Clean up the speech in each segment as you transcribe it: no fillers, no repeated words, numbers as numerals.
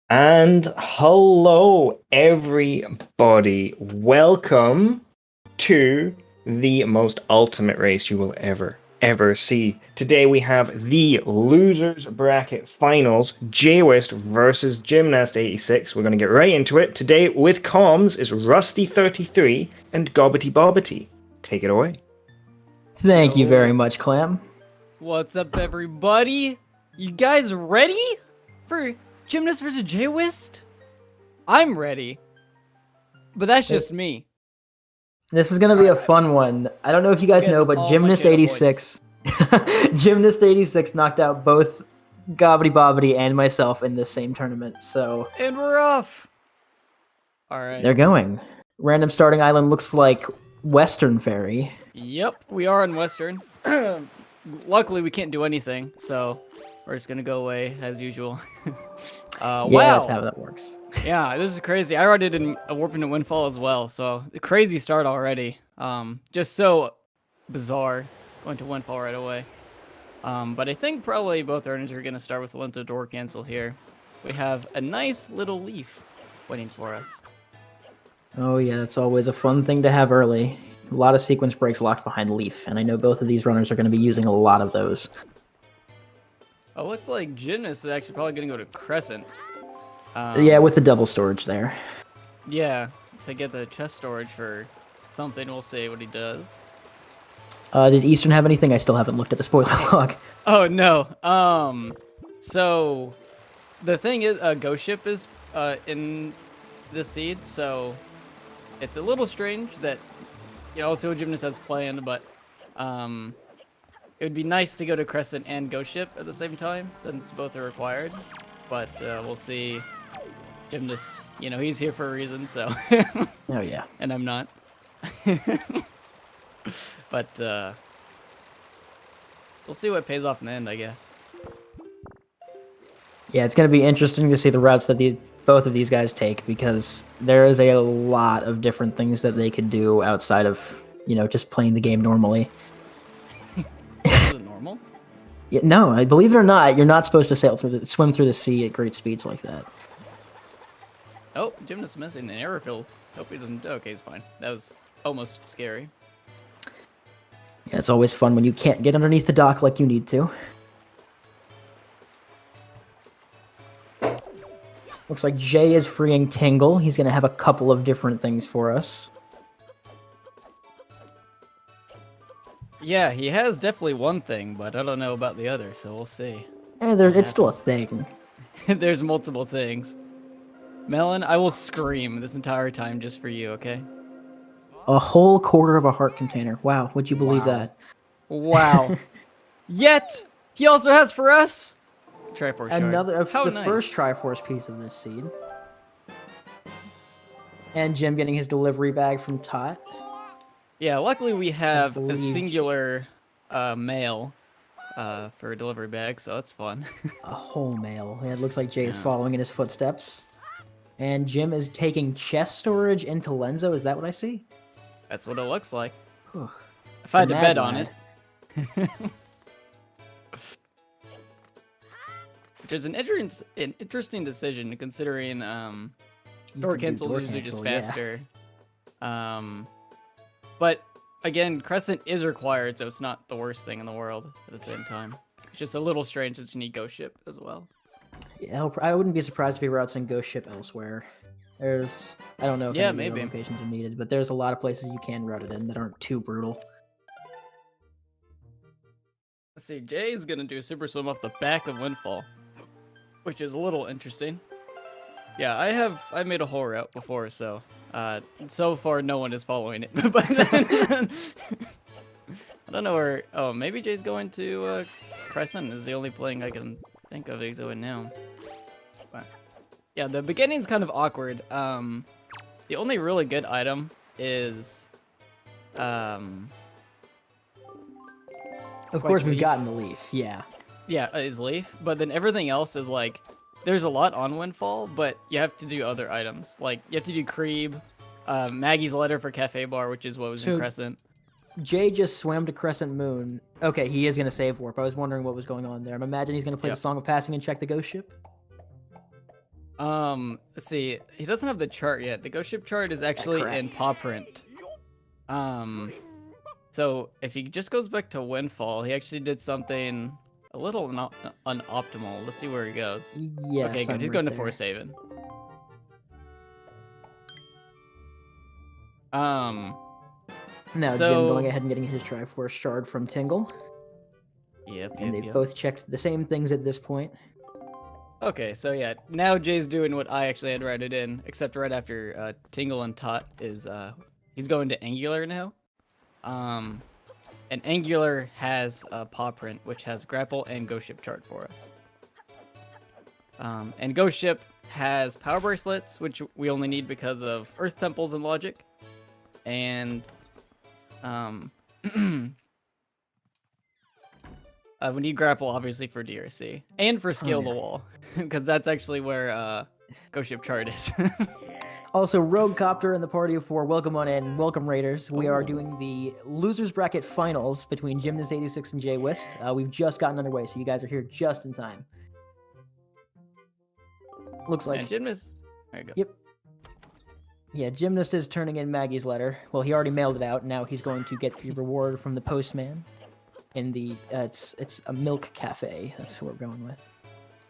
And hello, everybody. Welcome to the most ultimate race you will ever see. Today we have the losers bracket finals, jwiste versus gymnast86. We're going to get right into it. Today with comms is Rusty33 and Gobbity Bobbity. Take it away. Thank you Yo. very much, Clam. What's up, everybody? You guys ready for Gymnast versus jwiste? I'm ready, but that's just me. This is gonna be a fun one. I don't know if you guys Get know, but all my Gymnast86, Gymnast86 knocked out both Gobbity Bobbity and myself in this same tournament. So And we're off. All right. they're going. Random starting island looks like Western Fairy. Yep, we are in Western. Luckily, we can't do anything, so we're just gonna go away as usual. Yeah, Wow. that's how that works. Yeah, this is crazy. I already did a warp into Windfall as well, so a crazy start already. Just so bizarre going to Windfall right away. But I think probably both earners are gonna start with a Lento Door Cancel here. We have a nice little leaf waiting for us. Oh yeah, that's always a fun thing to have early. A lot of sequence breaks locked behind Leaf, and I know both of these runners are going to be using a lot of those. Oh, looks like Gymnast is actually probably gonna go to Crescent. Yeah, with the double storage there. Yeah, to get the chest storage for something. We'll see what he does. Did Eastern have anything? I still haven't looked at the spoiler log. Oh no. So the thing is, Ghost Ship is in the seed, so it's a little strange that I'll see what Gymnast has planned, but it would be nice to go to Crescent and Ghost Ship at the same time since both are required. But we'll see. Gymnast, he's here for a reason, so. Oh yeah. And I'm not. But we'll see what pays off in the end, I guess. Yeah, it's going to be interesting to see the routes that both of these guys take, because there is a lot of different things that they could do outside of, just playing the game normally. Is it normal? Yeah, no, I believe it or not, you're not supposed to swim through the sea at great speeds like that. Oh, Gymnast missing an error fill. Hope he doesn't. Okay, he's fine. That was almost scary. Yeah, it's always fun when you can't get underneath the dock like you need to. Looks like Jay is freeing Tingle. He's going to have a couple of different things for us. Yeah, he has definitely one thing, but I don't know about the other, so we'll see. It's still a thing. There's multiple things. Melon, I will scream this entire time just for you, okay? A whole quarter of a heart container. Wow, would you believe that? Wow. Yet, he also has for us Triforce Shard. Another of How the nice. first Triforce piece of this seed. And Jim getting his delivery bag from Tot. Yeah, luckily we have a believe- singular mail for a delivery bag, so that's fun. A whole mail. Yeah, it looks like Jay is following in his footsteps. And Jim is taking chest storage into Lenzo. Is that what I see? That's what it looks like. Whew. If I had The to mad bet on lad. it. Which is an interesting decision considering You door can do cancels door are usually just cancel, yeah. faster. But again, Crescent is required, so it's not the worst thing in the world at the same time. It's just a little strange that you need Ghost Ship as well. Yeah, I wouldn't be surprised if he routes in Ghost Ship elsewhere. I don't know if Yeah, any of the maybe. other locations are needed, but there's a lot of places you can route it in that aren't too brutal. Let's see, Jay is gonna do a super swim off the back of Windfall, which is a little interesting. Yeah, I made a whole route before, so so far no one is following it. But then, I don't know where. Oh, maybe Jay's going to Crescent is the only playing I can think of he's going now. But yeah, the beginning's kind of awkward. The only really good item is Of course, we've Leaf. gotten the Leaf, yeah. Yeah, is Leaf, but then everything else is like, there's a lot on Windfall, but you have to do other items. Like, you have to do Creeb, Maggie's Letter for Cafe Bar, which is what was in So- Crescent. Jay just swam to Crescent Moon. Okay, he is going to save warp. I was wondering what was going on there. I'm imagining he's going to play Yep. the Song of Passing and check the Ghost Ship. Let's see. He doesn't have the chart yet. The ghost ship chart is actually in paw print. So if he just goes back to Windfall, he actually did something a little unoptimal. Let's see where he goes. Yes, Okay, good. I'm He's right going to there. Forest Haven. Now so- Jim going ahead and getting his Triforce shard from Tingle, Yep, and they've yep. both checked the same things at this point. Okay, so yeah, now Jay's doing what I actually had it in, except right after Tingle and Tot is he's going to Angular now. And Angular has Paw Print, which has Grapple and Ghost Ship chart for us. And Ghost Ship has Power Bracelets, which we only need because of Earth Temples and Logic. And we need Grapple, obviously, for DRC. And for Scale the Wall, because that's actually where Ghost Ship chart is. Also, Rogue Copter and the party of 4, welcome on in. Welcome, Raiders. We are doing the Losers Bracket Finals between Gymnast86 and jwiste. We've just gotten underway, so you guys are here just in time. Looks like... And Gymnast... There you go. Yep. Yeah, Gymnast is turning in Maggie's letter. Well, he already mailed it out. Now he's going to get the reward from the postman in the... it's a milk cafe. That's what we're going with.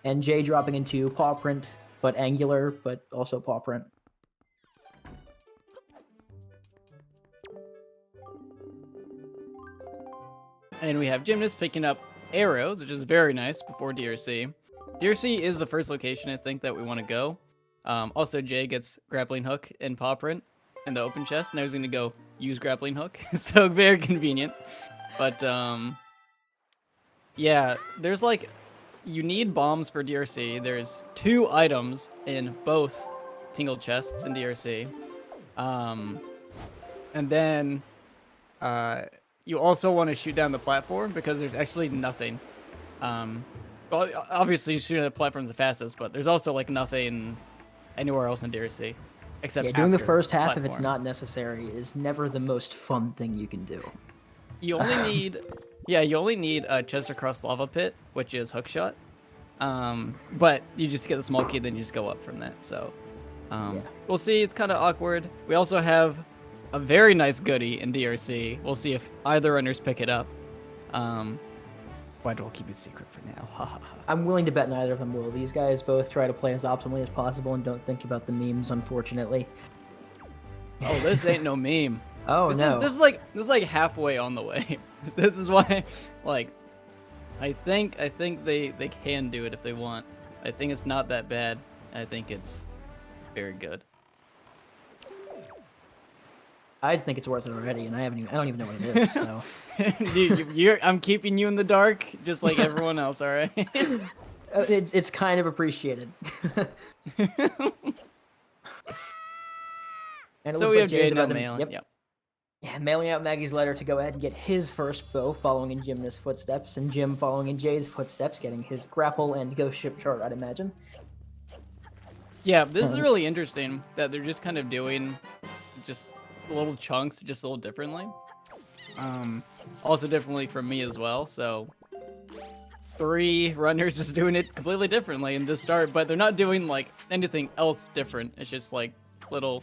And Jay dropping into Paw Print, but Angular, but also Paw Print. And we have Gymnast picking up arrows, which is very nice before DRC. DRC is the first location, I think, that we want to go. Also, Jay gets Grappling Hook and Paw Print in the open chest. Now he's going to go use Grappling Hook. So very convenient. But, yeah, there's like... You need bombs for DRC. There's 2 items in both Tingle chests in DRC. And then... you also want to shoot down the platform because there's actually nothing. Well, obviously shooting the platform's the fastest, but there's also like nothing anywhere else in DRC except doing the after first half platform. if it's not necessary is never the most fun thing you can do. You only need, you only need a chest across lava pit, which is hookshot. But you just get the small key, then you just go up from that. So, we'll see. It's kind of awkward. We also have a very nice goodie in DRC. We'll see if either runners pick it up. Why do I keep it secret for now? I'm willing to bet neither of them will. These guys both try to play as optimally as possible and don't think about the memes, unfortunately. Oh, this ain't no meme. Oh, no. This is like halfway on the way. This is why, like, I think they can do it if they want. I think it's not that bad. I think it's very good. I think it's worth it already, and I don't even know what it is. So I'm keeping you in the dark, just like everyone else. All right. It's kind of appreciated. And it So looks we like have Jay's Jay about now to- mailing. Yep. Yep. Yeah, mailing out Maggie's letter to go ahead and get his first bow, following in Gymnast's footsteps, and Jim following in Jay's footsteps, getting his grapple and ghost ship chart, I'd imagine. Yeah, this is really interesting that they're just kind of doing just little chunks, just a little differently. Also differently from me as well. So 3 runners just doing it completely differently in this start, but they're not doing like anything else different. It's just like little,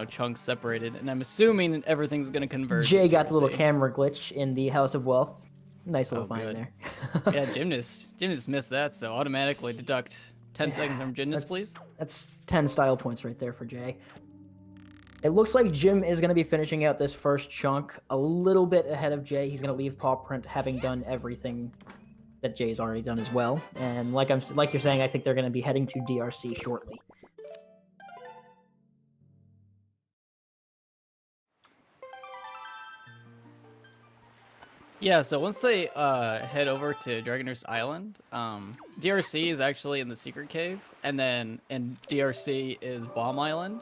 chunks separated, and I'm assuming everything's gonna converge. Jay got the into little C. camera glitch in the House of Wealth. Nice little Oh, find good. there. Yeah, Gymnast missed that, so automatically deduct 10 seconds from Gymnast, please. That's 10 style points right there for Jay. It looks like Jim is going to be finishing out this first chunk a little bit ahead of Jay. He's going to leave Paw Print having done everything that Jay's already done as well. And like you're saying, I think they're going to be heading to DRC shortly. Yeah, so once they head over to Dragonurst Island, DRC is actually in the secret cave, and then in DRC is Bomb Island,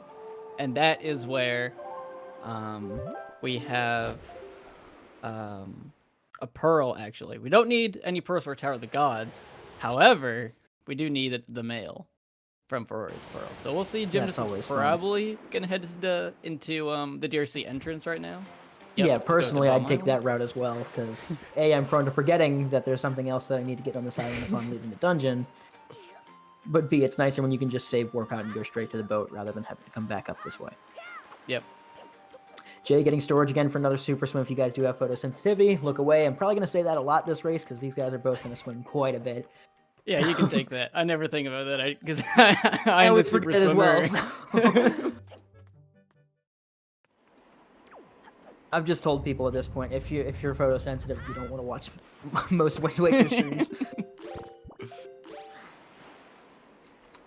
and that is where we have a pearl, actually. We don't need any pearls for Tower of the Gods. However, we do need the mail from Ferrari's Pearl. So we'll see. Gymnast is probably going to head into the DRC entrance right now. Yep, yeah, personally, I'd take Island. that route as well, because A, I'm prone to forgetting that there's something else that I need to get on this island upon leaving the dungeon. But B, it's nicer when you can just save warp out and go straight to the boat rather than having to come back up this way. Yep. Jay getting storage again for another super swim. If you guys do have photosensitivity, look away. I'm probably going to say that a lot this race because these guys are both going to swim quite a bit. Yeah, you can take that. I never think about that because I'm the super swimmer. As well, so. I've just told people at this point, if you're photosensitive, you don't want to watch most Wind Waker streams.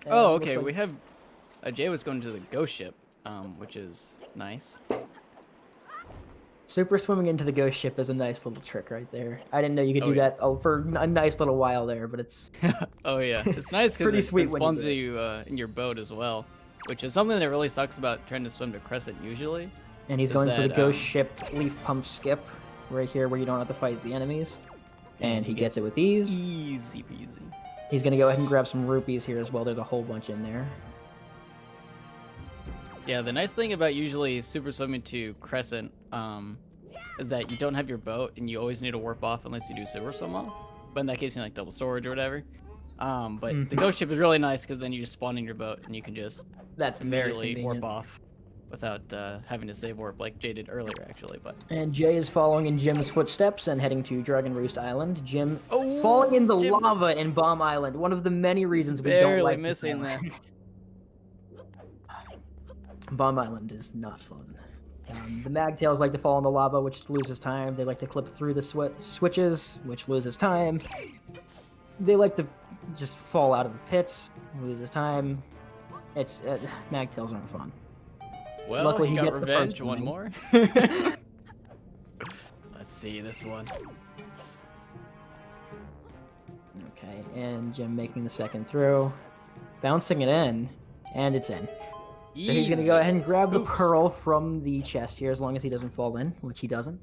Oh, okay. Like... We have Jay was going to the ghost ship, which is nice. Super swimming into the ghost ship is a nice little trick right there. I didn't know you could do that for a nice little while there, but it's... Oh, yeah. It's nice because it spawns you in your boat as well, which is something that really sucks about trying to swim to Crescent usually. And he's going for the ghost ship leaf pump skip right here where you don't have to fight the enemies. And he gets it with ease. Easy peasy. He's going to go ahead and grab some rupees here as well. There's a whole bunch in there. Yeah, the nice thing about usually super swimming to Crescent is that you don't have your boat and you always need to warp off unless you do super swim off. But in that case, you need like double storage or whatever. But the ghost ship is really nice because then you just spawn in your boat and you can just immediately warp off without having to save warp like Jay did earlier, actually. But and Jay is following in Jim's footsteps and heading to Dragon Roost Island. Jim falling in the lava in Bomb Island. One of the many reasons we don't like missing that. Bomb Island is not fun. The Magtails like to fall in the lava, which loses time. They like to clip through the switches, which loses time. They like to just fall out of the pits, loses time. It's Magtails aren't fun. Well, luckily he got gets revenge. the first one more. Let's see this one. Okay, and Jim making the second throw, bouncing it in, and it's in. Easy. So he's going to go ahead and grab the pearl from the chest here, as long as he doesn't fall in, which he doesn't.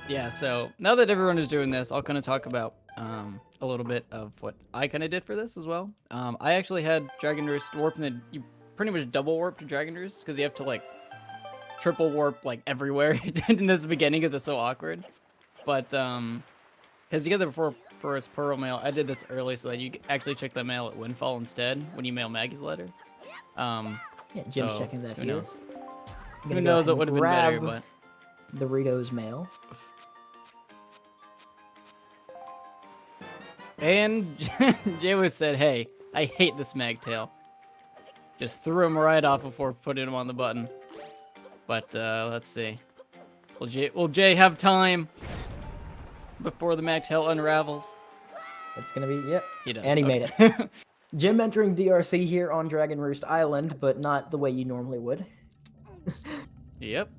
Yeah, so now that everyone is doing this, I'll kind of talk about a little bit of what I kind of did for this as well. I actually had Dragon Roost warp, and you pretty much double warp to Dragon Roost, because you have to, like, triple warp, like, everywhere in this beginning, because it's so awkward. But, because you get the first pearl mail, I did this early so that you actually check the mail at Windfall instead when you mail Maggie's letter. Yeah, Jim's so, checking that who here. Knows? Who knows what would have been better, but... the Rito's mail. And Jay was said, hey, I hate this Magtail. Just threw him right off before putting him on the button. But, let's see. Will Jay have time before the Magtail unravels? It's gonna be, yep. He does. And he made it. Jim entering DRC here on Dragon Roost Island, but not the way you normally would. Yep.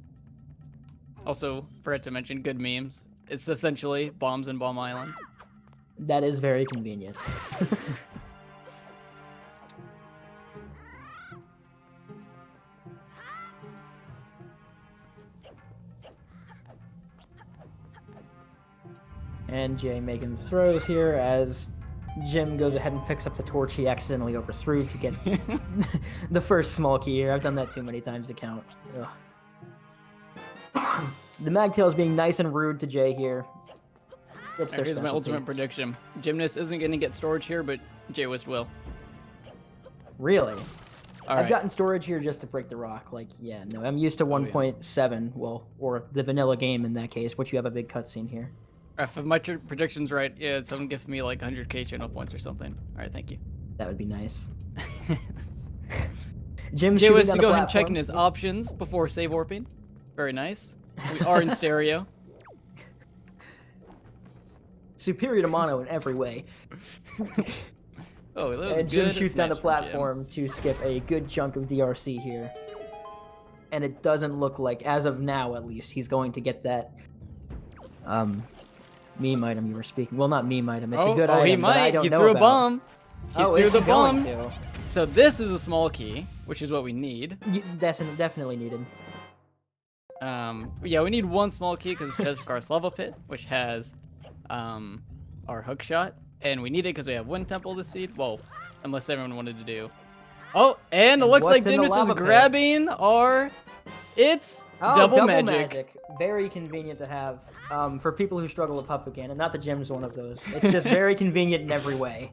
Also, forgot to mention good memes. It's essentially bombs in Bomb Island. That is very convenient. And Jay making the throws here as Jim goes ahead and picks up the torch he accidentally overthrew to get the first small key here. I've done that too many times to count. The Magtail is being nice and rude to Jay here. It's their Here's my ultimate prediction. Gymnast isn't going to get storage here, but jwiste will. Really? All I've gotten storage here just to break the rock. Like, yeah, no, I'm used to 1.7, well, or the vanilla game in that case, which you have a big cutscene here. If my prediction's right, yeah, someone gives me like 100k channel points or something. All right, thank you. That would be nice. Jim's jwiste, shooting on the go ahead and platform. checking his options before save warping. Very nice. We are in stereo. Superior to mono in every way. Oh, that was and good. Jim shoots down the platform to skip a good chunk of DRC here. And it doesn't look like, as of now at least, he's going to get that meme item you were speaking. Well, not meme item. It's a good item, he might. But I don't he know threw about. a bomb. He threw the bomb. To? So this is a small key, which is what we need. That's definitely needed. Yeah, we need one small key because it's Chester's Lava Pit, which has our hook shot, and we need it because we have Wind Temple this seed. Well, unless everyone wanted to do. Oh, and it looks like Gymnast is grabbing our. It's double magic. Very convenient to have for people who struggle with Puppet Cannon. Not that Jim's one of those. It's just very convenient in every way.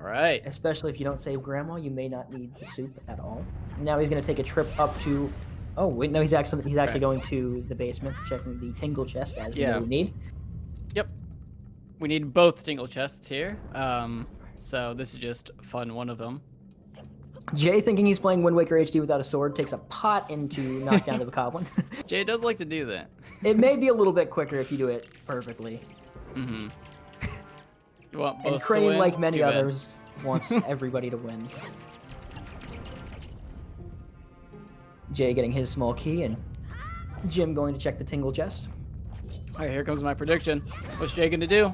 right. Especially if you don't save Grandma, you may not need the soup at all. Now he's going to take a trip up to... Oh, wait, no, he's actually going to the basement, checking the tingle chest as we know we need. Yep. We need both tingle chests here. So this is just fun one of them. Jay, thinking he's playing Wind Waker HD without a sword, takes a pot in to knock down the Bokoblin. Jay does like to do that. It may be a little bit quicker if you do it perfectly. Mm-hmm. You want both And Crane, to win? like many Too bad. others, wants everybody to win. Jay getting his small key, and Jim going to check the tingle chest. All right, here comes my prediction. What's Jay gonna do?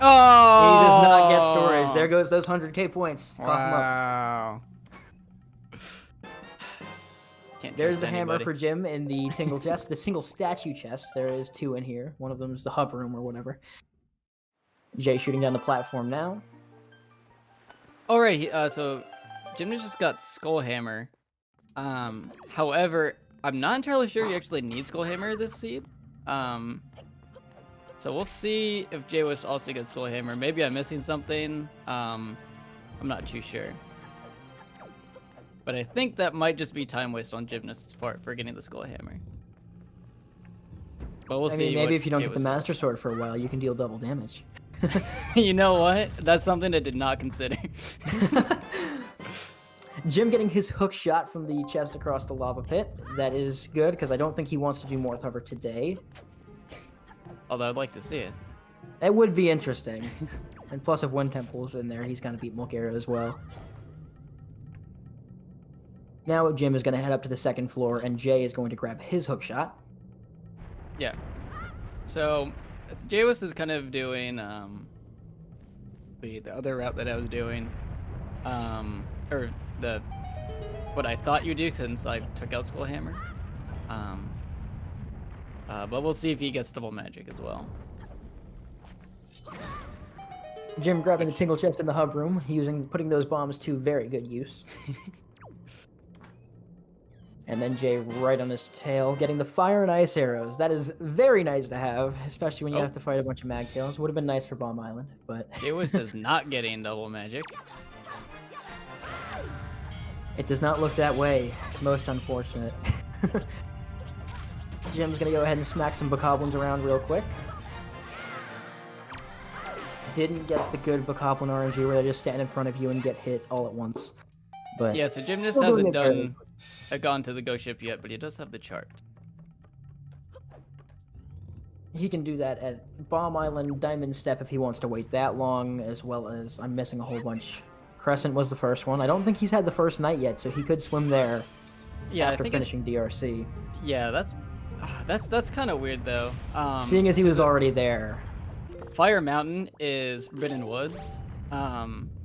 Oh! He does not get storage. There goes those 100k points. Cough him up. Wow. Can't There's trust the hammer anybody. for Jim in the tingle chest. The single statue chest, there is 2 in here. One of them is the hub room or whatever. Jay shooting down the platform now. All right, so Jim just got Skull Hammer. However, I'm not entirely sure you actually need Skull Hammer this seed. So we'll see if jwiste also gets Skull Hammer. Maybe I'm missing something. I'm not too sure. But I think that might just be time waste on Gymnast's part for getting the Skull Hammer. But we'll I see. mean, maybe what if you don't get the jwiste Master Sword for a while, you can deal double damage. does. You know what? That's something I did not consider. Jim getting his hook shot from the chest across the lava pit. That is good, because I don't think he wants to do more cover today. Although I'd like to see it. That would be interesting. And plus, if Wind Temple's in there, he's going to beat Mulgara as well. Now Jim is going to head up to the second floor, and Jay is going to grab his hook shot. Yeah. So jwiste is kind of doing the other route that I was doing, or the what I thought you'd do since I took out Skull Hammer. But we'll see if he gets double magic as well. Jim grabbing the tingle chest in the hub room, putting those bombs to very good use. And then Jay right on his tail, getting the fire and ice arrows. That is very nice to have, especially when you have to fight a bunch of magtails. Would have been nice for Bomb Island, but... jwiste is not getting double magic. It does not look that way. Most unfortunate. Jim's gonna go ahead and smack some Bokoblins around real quick. Didn't get the good Bokoblin RNG where they just stand in front of you and get hit all at once. But Yeah, so Jim just still doing hasn't it fairly gone to the ghost ship yet, but he does have the chart. he can do that at Bomb Island, Diamond Step if he wants to wait that long, as well as I'm missing a whole bunch. Crescent was the first one. I don't think he's had the first night yet, so he could swim there Yeah, after I think finishing DRC. Yeah, that's kind of weird though. Seeing as he was already there. Fire Mountain is Forbidden Woods,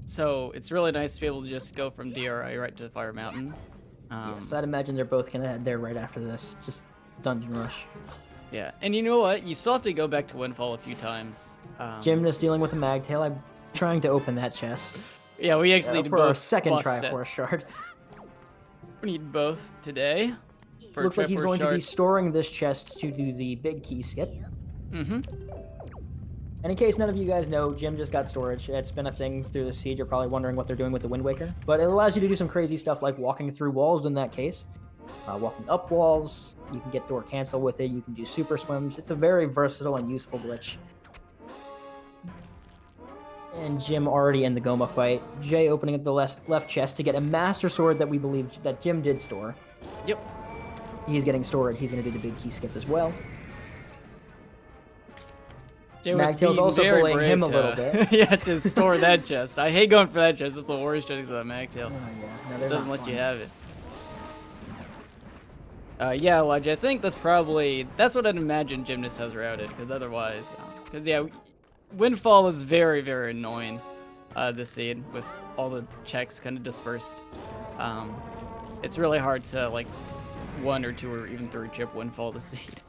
so it's really nice to be able to just go from DRI right to Fire Mountain. So I'd imagine they're both gonna head there right after this. Just dungeon rush. Yeah, and you know what? You still have to go back to Windfall a few times. Gymnast dealing with a magtail. I'm trying to open that chest. Yeah, we actually need for both. our second bust try it. for a shard. We need both today. For Looks like he's going to be shard. storing this chest to do the big key skip. Mm-hmm. And in case none of you guys know, Jim just got storage. It's been a thing through the siege. You're probably wondering what they're doing with the Wind Waker. But it allows you to do some crazy stuff like walking through walls in that case. Walking up walls. You can get door cancel with it. You can do super swims. It's a very versatile and useful glitch. And Jim already in the Goma fight. Jay opening up the left chest to get a Master Sword that we believe that Jim did store. Yep. He's getting storage. He's going to do the big key skip as well. Jay was Magtail's being also very bullying brave him a to- little bit. Yeah, to store that chest. I hate going for that chest. It's the worst chest of that Magtail. Oh, yeah. No, It they're doesn't not let you fun. have it. Yeah, Elijah, I think that's what I'd imagine Gymnast has routed, because otherwise, because yeah, Windfall is very, very annoying this seed with all the checks kind of dispersed. It's really hard to like 1 or 2 or even 3 chip Windfall this seed.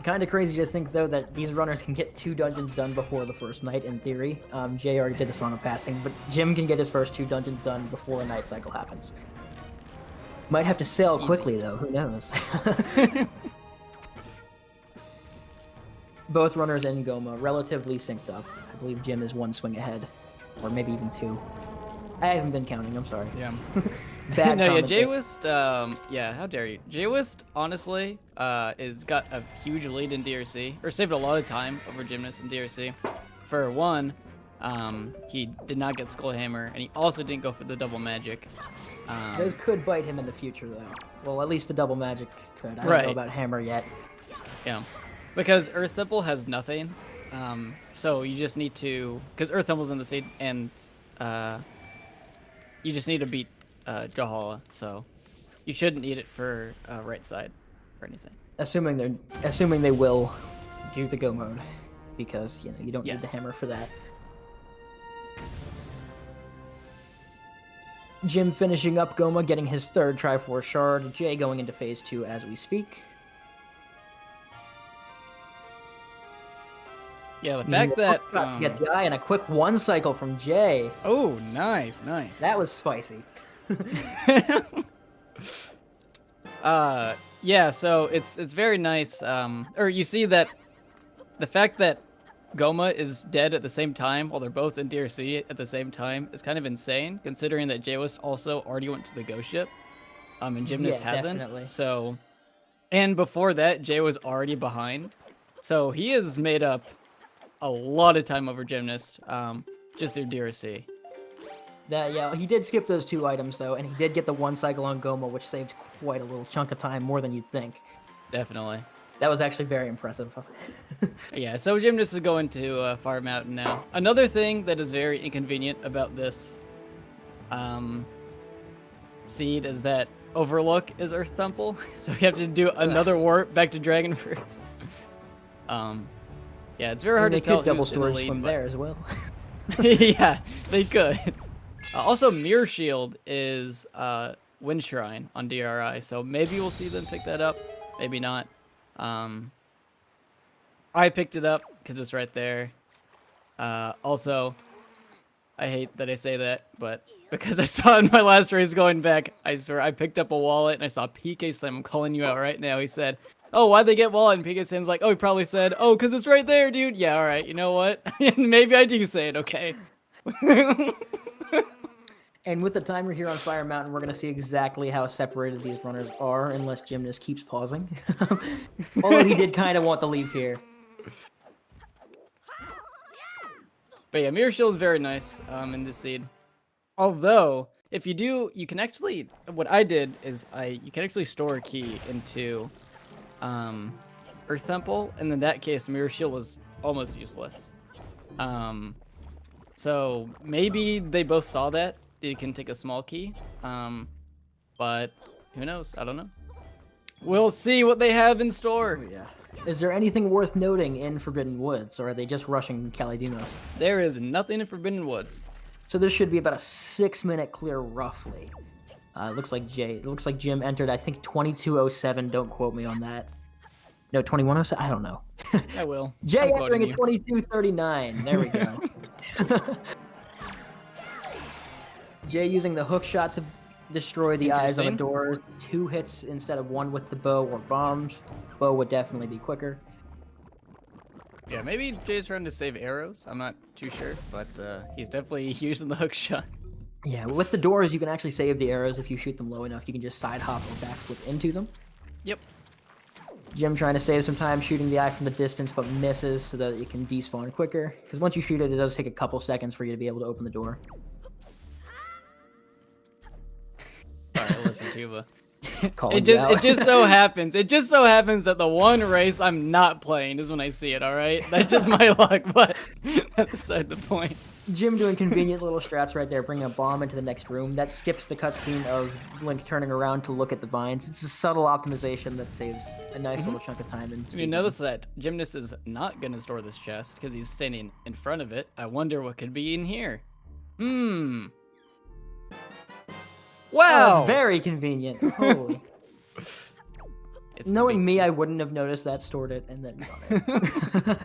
Kind of crazy to think, though, that these runners can get 2 dungeons done before the first night, in theory. Jay already did the Song of Passing, but Jim can get his first 2 dungeons done before a night cycle happens. Might have to sail Easy. quickly, though. Who knows? Both runners in Goma relatively synced up. I believe Jim is 1 swing ahead. or maybe even 2. I haven't been counting. I'm sorry. Yeah. Bad. No, yeah, comment there. jwiste, yeah, how dare you. jwiste, honestly, is got a huge lead in DRC, or saved a lot of time over Gymnast in DRC. For one, he did not get Skullhammer, and he also didn't go for the double magic. Those could bite him in the future, though. Well, at least the double magic could. I don't Right. know about hammer yet. Yeah, because Earth Temple has nothing, so you just need to, because Earth Temple's in the seed, and you just need to beat Jahala, so you shouldn't need it for right side or anything. Assuming they will do the go mode, because you don't need the Yes. hammer for that. Jim finishing up Goma, getting his 3rd Triforce Shard. Jay going into phase 2 as we speak. Yeah, the Using fact the that hook shot to get the eye, and a quick 1 cycle from Jay. oh, nice. That was spicy. Yeah, so it's very nice. Or you see that the fact that Goma is dead at the same time while they're both in DRC at the same time is kind of insane, considering that jwiste also already went to the ghost ship, and Gymnast Yeah, hasn't. definitely. So, and before that, Jay was already behind, so he has made up a lot of time over Gymnast, just through DRC. Yeah, he did skip those 2 items though, and he did get the 1 cycle on Goma, which saved quite a little chunk of time, more than you'd think. Definitely. That was actually very impressive. Yeah, so Gymnast is going to Fire Mountain now. Another thing that is very inconvenient about this seed is that Overlook is Earth Temple, so you have to do another warp back to Dragonverse. Yeah, it's very hard to tell They could double who's in the storage lead, from but- there as well. Yeah, they could. Also, Mirror Shield is Wind Shrine on DRI, so maybe we'll see them pick that up, maybe not. I picked it up because it's right there. Also, I hate that I say that, but because I saw in my last race going back, I swear I picked up a wallet and I saw PK Slam. I'm calling you out right now. He said, "Oh, why'd they get wallet?" And PK Slam's like, "Oh, he probably said, oh, because it's right there, dude." Yeah, all right. You know what? Maybe I do say it. Okay. And with the timer here on Fire Mountain, we're going to see exactly how separated these runners are, unless Gymnast keeps pausing. Although he did kind of want the leave here. But yeah, Mirror Shield is very nice in this seed. Although, if you do, you can actually, what I did is you can actually store a key into Earth Temple, and in that case, Mirror Shield was almost useless. So maybe they both saw that. You can take a small key, but who knows? I don't know. We'll see what they have in store. Oh, yeah. Is there anything worth noting in Forbidden Woods, or are they just rushing Kalidimos? There is nothing in Forbidden Woods. So this should be about a 6-minute clear, roughly. It looks like Jim entered, I think, 22:07. Don't quote me on that. No, 21:07. I don't know. I will. Jay I'm entering quoting at 22:39. There we go. Jay using the hook shot to destroy the eyes on the Interesting. doors. 2 hits instead of 1 with the bow or bombs. Bow would definitely be quicker. Yeah, maybe Jay's trying to save arrows. I'm not too sure, but he's definitely using the hook shot. Yeah, with the doors, you can actually save the arrows if you shoot them low enough. You can just side hop or backflip into them. Yep. Jim trying to save some time shooting the eye from the distance, but misses so that it can despawn quicker. Because once you shoot it, it does take a couple seconds for you to be able to open the door. Sorry, listen, Tuba. Calling It you just out. it just so happens. It just so happens that the one race I'm not playing is when I see it. All right, that's just my luck. But that's beside the point. Jim doing convenient little strats right there, bringing a bomb into the next room. That skips the cutscene of Link turning around to look at the vines. It's a subtle optimization that saves a nice little chunk of time. And You notice that Gymnast is not gonna store this chest because he's standing in front of it. I wonder what could be in here. Wow. It's very convenient. Holy. It's the Knowing big- me, I wouldn't have noticed that, stored it, and then got it.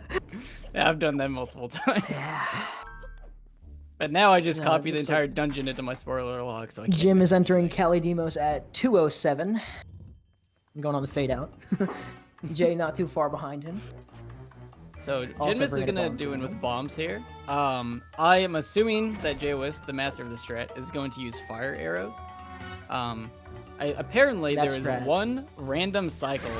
Yeah, I've done that multiple times. Yeah. But now I just No, copy it the looks entire dungeon into my spoiler log, so I can't Jim miss is entering anything. Kalidimos at 2:07. I'm going on the fade out. Jay not too far behind him. So Also Jinmus is bring it gonna bomb do in down. with bombs here. I am assuming that jwiste, the master of the strat, is going to use fire arrows. Apparently That there is strat. one random cycle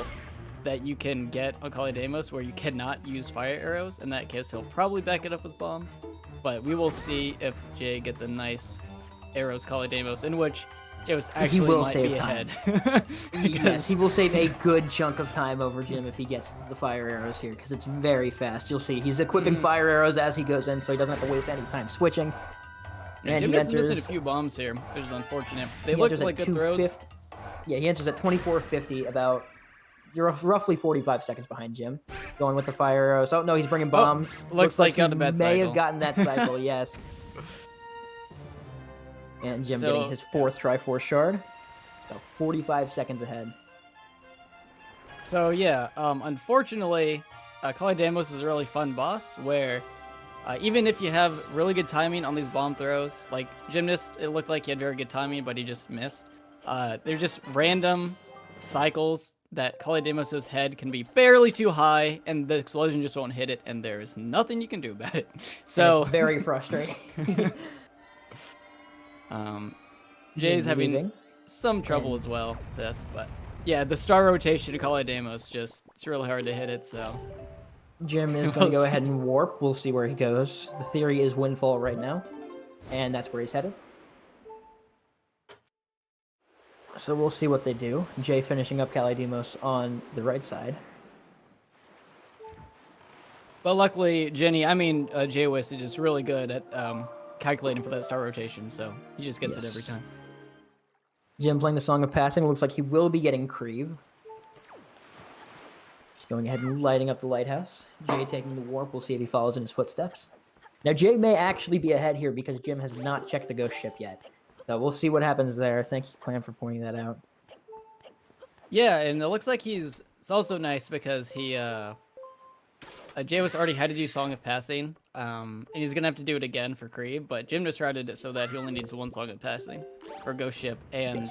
that you can get on Kalidamos where you cannot use fire arrows. In that case, he'll probably back it up with bombs. But we will see if Jay gets a nice arrows Kalidamos, in which jwiste actually will might save be time. ahead. Yes, he will save a good chunk of time over Jim if he gets the fire arrows here, because it's very fast. You'll see he's equipping fire arrows as he goes in, so he doesn't have to waste any time switching. And he Jim is missing a enters. few bombs here, which is unfortunate. They He look enters at like good throws. 250. Yeah, he enters at 24:50. You're roughly 45 seconds behind Jim, going with the fire arrows. Oh no, he's bringing bombs. Looks like he got he a bad may cycle. have gotten that cycle. Yes. And Jim getting his fourth Triforce shard. So 45 seconds ahead. So yeah, unfortunately, Kalidamos is a really fun boss where even if you have really good timing on these bomb throws, like Gymnast, it looked like he had very good timing, but he just missed. They're just random cycles that Kalidamos' head can be barely too high, and the explosion just won't hit it, and there's nothing you can do about it. So And it's very frustrating. Jay's Jim having leaving. some trouble as well with this, but yeah, the star rotation to Kalidamos it's really hard to hit it, so. Jim is going to go ahead and warp. We'll see where he goes. The theory is Windfall right now, and that's where he's headed. So we'll see what they do. Jay finishing up Kalidamos on the right side. But luckily, jwiste is just really good at calculating for that star rotation, so he just gets it every time. Jim playing the Song of Passing. Looks like he will be getting Creeb. Going ahead and lighting up the lighthouse. Jay taking the warp. We'll see if he follows in his footsteps. Now, Jay may actually be ahead here because Jim has not checked the ghost ship yet. So we'll see what happens there. Thank you, Clan, for pointing that out. Yeah, and it looks like it's also nice because jwiste already had to do Song of Passing, and he's gonna have to do it again for Creeb, but Jim just routed it so that he only needs one Song of Passing for Ghost Ship, and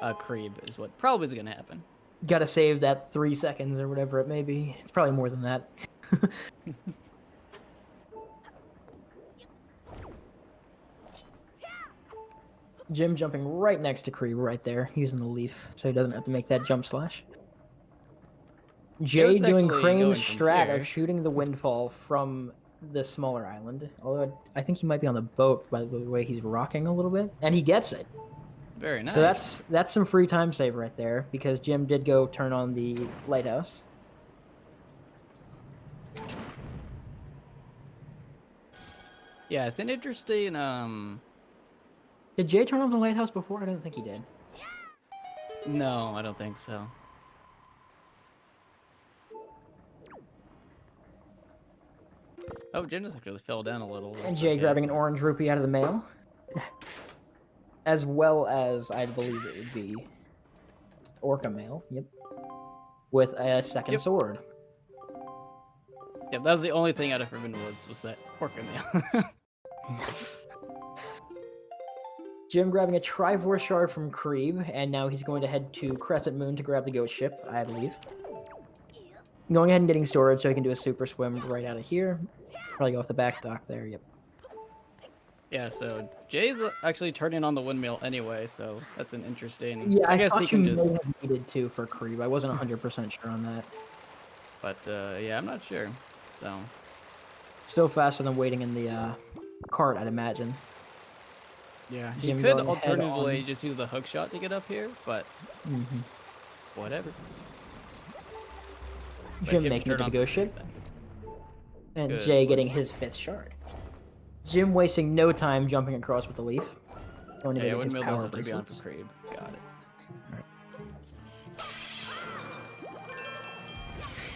Creeb is what probably is gonna happen. Gotta save that 3 seconds or whatever it may be. It's probably more than that. Jim jumping right next to Creeb right there, using the leaf, so he doesn't have to make that jump slash. Jay doing Crane's strat of shooting the Windfall from the smaller island. Although I think he might be on the boat by the way he's rocking a little bit. And he gets it. Very nice. So that's some free time save right there, because Jim did go turn on the lighthouse. Yeah, it's an interesting Did Jay turn on the lighthouse before? I don't think he did. No, I don't think so. Oh, Jim just actually fell down a little. And Jay grabbing an orange rupee out of the mail. As well as, I believe it would be Orca mail. Yep. With a second sword. Yep, that was the only thing out of Forbidden Woods was that Orca mail. Jim grabbing a Triforce shard from Creeb, and now he's going to head to Crescent Moon to grab the ghost ship, I believe. Going ahead and getting storage so he can do a super swim right out of here. Probably go off the back dock there, yep. Yeah, so Jay's actually turning on the windmill anyway, so that's an interesting... Yeah, I guess thought he can you just... may have needed to for Creeb. I wasn't 100% sure on that. But, yeah, I'm not sure, so... Still faster than waiting in the cart, I'd imagine. Yeah, he Jim could going alternatively head-on. just use the hook shot to get up here, but... Whatever. But Jim if you making it turn to the on ghost ship. then- And Good Jay swim. getting his 5th shard. Jim wasting no time jumping across with the leaf. Only Yeah, getting his windmill power does have to be on for bracelets. Creeb. Got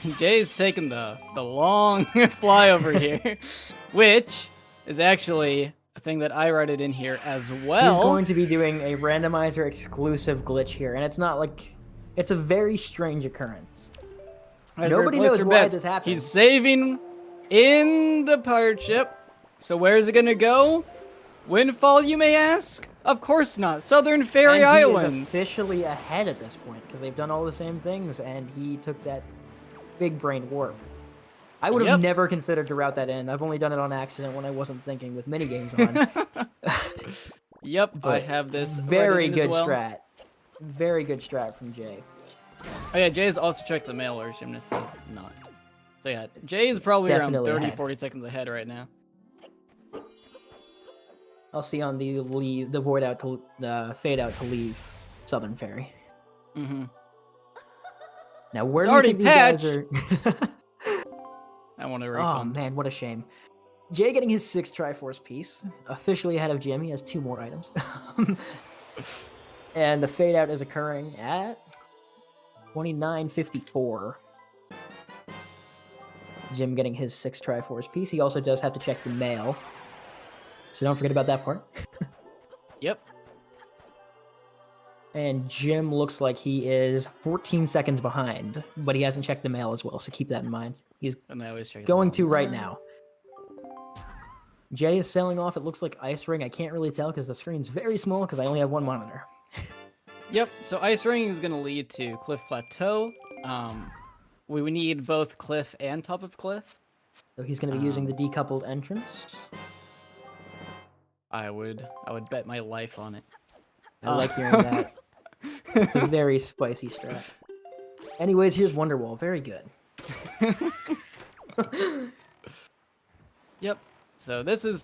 it. Jay's taking the long fly over here, which is actually a thing that I wrote it in here as well. He's going to be doing a randomizer exclusive glitch here, and it's not like... It's a very strange occurrence. Alright, Nobody place knows your why bets. this happened. He's saving in the pirate ship. So where's it gonna go? Windfall, you may ask? Of course not. Southern Fairy and he Island. is officially ahead at this point, because they've done all the same things, and he took that big brain warp. I would have Yep. never considered to route that in. I've only done it on accident when I wasn't thinking with minigames on. Yep, I But have this very read in good as well. strat. Very good strat from Jay. Oh yeah, Jay's also checked the mail, or Gymnast has not. So yeah, Jay is probably around definitely 30, ahead. 40 seconds ahead right now. I'll see on the leave, the void out to fade out to leave Southern Ferry. Mm-hmm. Now where It's do you think already these guys are? I want to Oh refund. man, what a shame. Jay getting his 6th Triforce piece, officially ahead of Jim. He has 2 more items. And the fade out is occurring at 29:54. Jim getting his 6th Triforce piece. He also does have to check the mail. So don't forget about that part. Yep. And Jim looks like he is 14 seconds behind, but he hasn't checked the mail as well, so keep that in mind. He's And I always check. going to right now. Jay is sailing off. It looks like Ice Ring. I can't really tell because the screen's very small because I only have one monitor. Yep. So Ice Ring is going to lead to Cliff Plateau. We would need both Cliff and Top of Cliff. So he's going to be using the decoupled entrance. I would bet my life on it. I like hearing that. It's a very spicy strat. Anyways, here's Wonderwall. Very good. Yep. So this is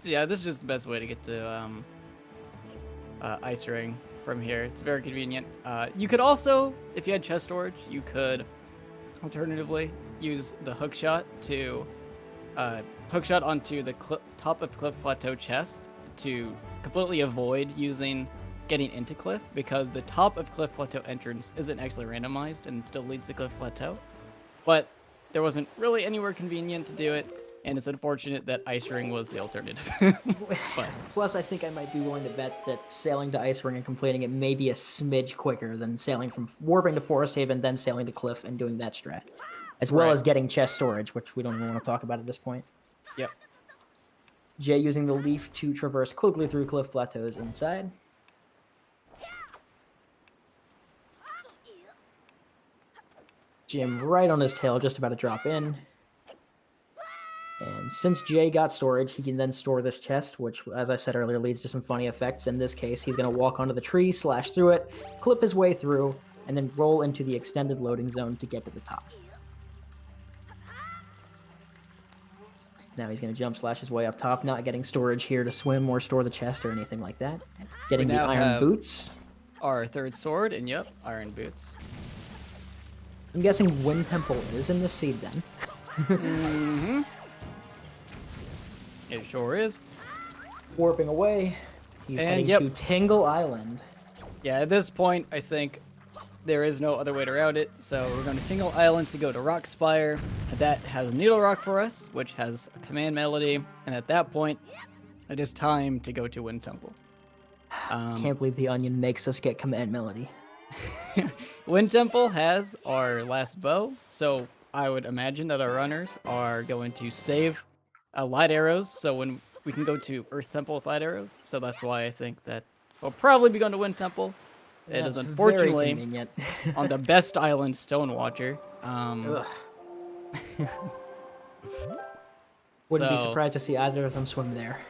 just the best way to get to Ice Ring from here. It's very convenient. You could also, if you had chest storage, you could alternatively use the hookshot to hookshot onto the top of Cliff Plateau chest to completely avoid getting into Cliff, because the top of Cliff Plateau entrance isn't actually randomized and still leads to Cliff Plateau. But there wasn't really anywhere convenient to do it, and it's unfortunate that Ice Ring was the alternative. But Plus, I think I might be willing to bet that sailing to Ice Ring and completing it may be a smidge quicker than sailing from warping to Forest Haven, then sailing to Cliff and doing that strat. As well as getting chest storage, which we don't even want to talk about at this point. Yep. Jay using the leaf to traverse quickly through Cliff Plateaus inside. Jim right on his tail, just about to drop in. And since Jay got storage, he can then store this chest, which, as I said earlier, leads to some funny effects. In this case, he's going to walk onto the tree, slash through it, clip his way through, and then roll into the extended loading zone to get to the top. Now he's going to jump slash his way up top, not getting storage here to swim or store the chest or anything like that. Getting the iron boots. Our 3rd sword, and yep, iron boots. I'm guessing Wind Temple is in the seed then. Mm-hmm. It sure is. Warping away. He's heading to Tingle Island. Yeah, at this point, I think there is no other way to route it. So we're going to Tingle Island to go to Rock Spire. That has Needle Rock for us, which has a command melody. And at that point, it is time to go to Wind Temple. Can't believe the Onion makes us get command melody. Wind Temple has our last bow, so I would imagine that our runners are going to save light arrows, so when we can go to Earth Temple with light arrows. So that's why I think that we'll probably be going to Wind Temple. It is unfortunately on the best island, Stonewatcher. Wouldn't be surprised to see either of them swim there.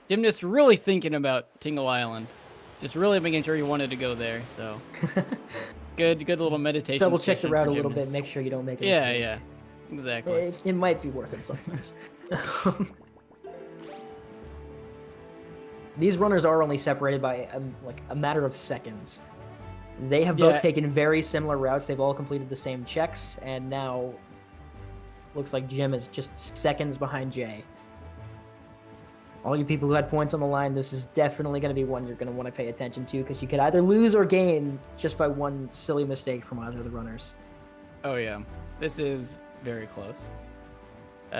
Gymnast really thinking about Tingle Island. Just really making sure he wanted to go there, so. Good little meditation. Double check the route a little bit, make sure you don't make a mistake. Yeah, exactly. It might be worth it sometimes. These runners are only separated by a matter of seconds. They have both taken very similar routes. They've all completed the same checks, and now looks like Jim is just seconds behind Jay. All you people who had points on the line, this is definitely going to be one you're going to want to pay attention to, because you could either lose or gain just by one silly mistake from either of the runners. Oh yeah, this is very close.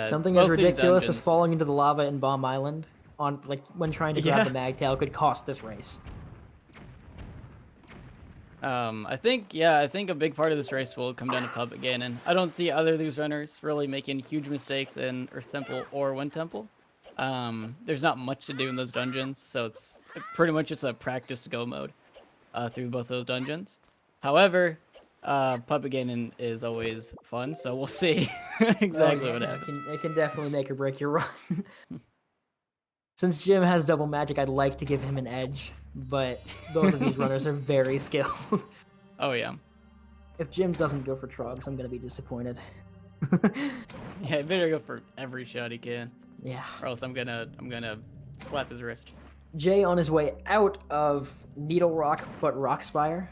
Something as ridiculous as falling into the lava in Bomb Island on when trying to grab the magtail could cost this race. I think a big part of this race will come down to Pub again, and I don't see either of these runners really making huge mistakes in Earth Temple or Wind Temple. There's not much to do in those dungeons, so it's pretty much just a practice go mode through both those dungeons. However, Puppet Gaming is always fun, so we'll see exactly what happens. It can definitely make or break your run. Since Jim has double magic, I'd like to give him an edge, but both of these runners are very skilled. Oh yeah. If Jim doesn't go for Trogs, I'm gonna be disappointed. Yeah, I better go for every shot he can, Yeah. or else I'm gonna slap his wrist. Jay on his way out of Needle Rock, but Rock Spire,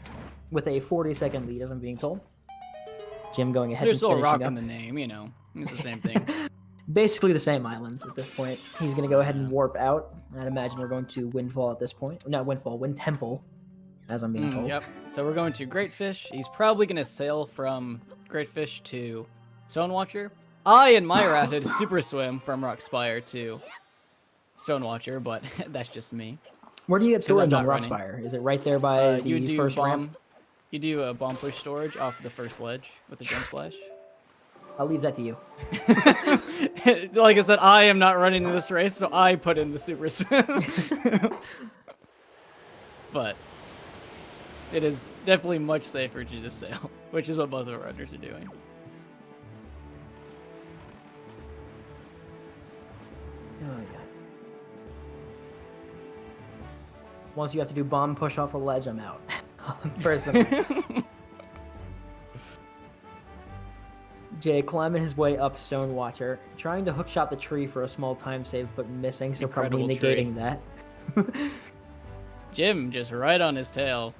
with a 40-second lead, as I'm being told. Jim going ahead There's and still finishing rock up. in the name, you know. It's the same thing. Basically the same island at this point. He's going to go ahead and warp out. I'd imagine we're going to Windfall at this point. Not Windfall, Wind Temple, as I'm being told. Yep. So we're going to Great Fish. He's probably going to sail from Great Fish to Stonewatcher. I and my raft did super swim from Rock Spire to Stonewatcher, but that's just me. Where do you get storage I'm on not Rock running. Spire? Is it right there by You the do first bomb. ramp? You do a bomb push storage off the first ledge with a jump slash. I'll leave that to you. Like I said, I am not running this race, so I put in the super swim. But it is definitely much safer to just sail, which is what both of our runners are doing. Oh, yeah. Once you have to do bomb push off a ledge, I'm out. Personally. Jay climbing his way up Stonewatcher, trying to hookshot the tree for a small time save, but missing, so Incredible probably negating that. Jim just right on his tail.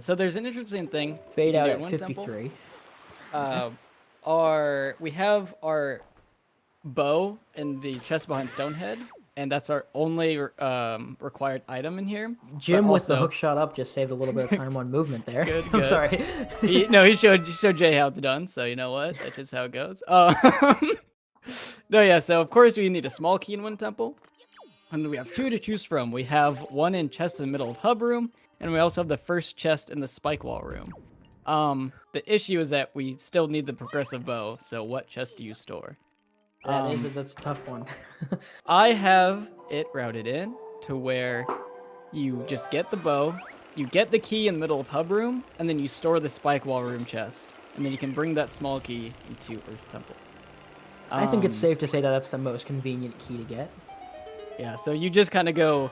So there's an interesting thing. Fade you out can at do Wind Temple. 53. We have our bow in the chest behind Stonehead, and that's our only required item in here. Jim But with the also- hook shot up just saved a little bit of time on movement there. Good, I'm good. sorry. He showed Jay how it's done, so you know what? That's just how it goes. No, yeah, so of course we need a small key in Wind Temple. And we have two to choose from. We have one in chest in the middle of hub room, and we also have the first chest in the spike wall room. The issue is that we still need the progressive bow, so what chest do you store? That's a tough one. I have it routed in to where you just get the bow, you get the key in the middle of hub room, and then you store the spike wall room chest. And then you can bring that small key into Earth Temple. I think it's safe to say that that's the most convenient key to get. Yeah, so you just kind of go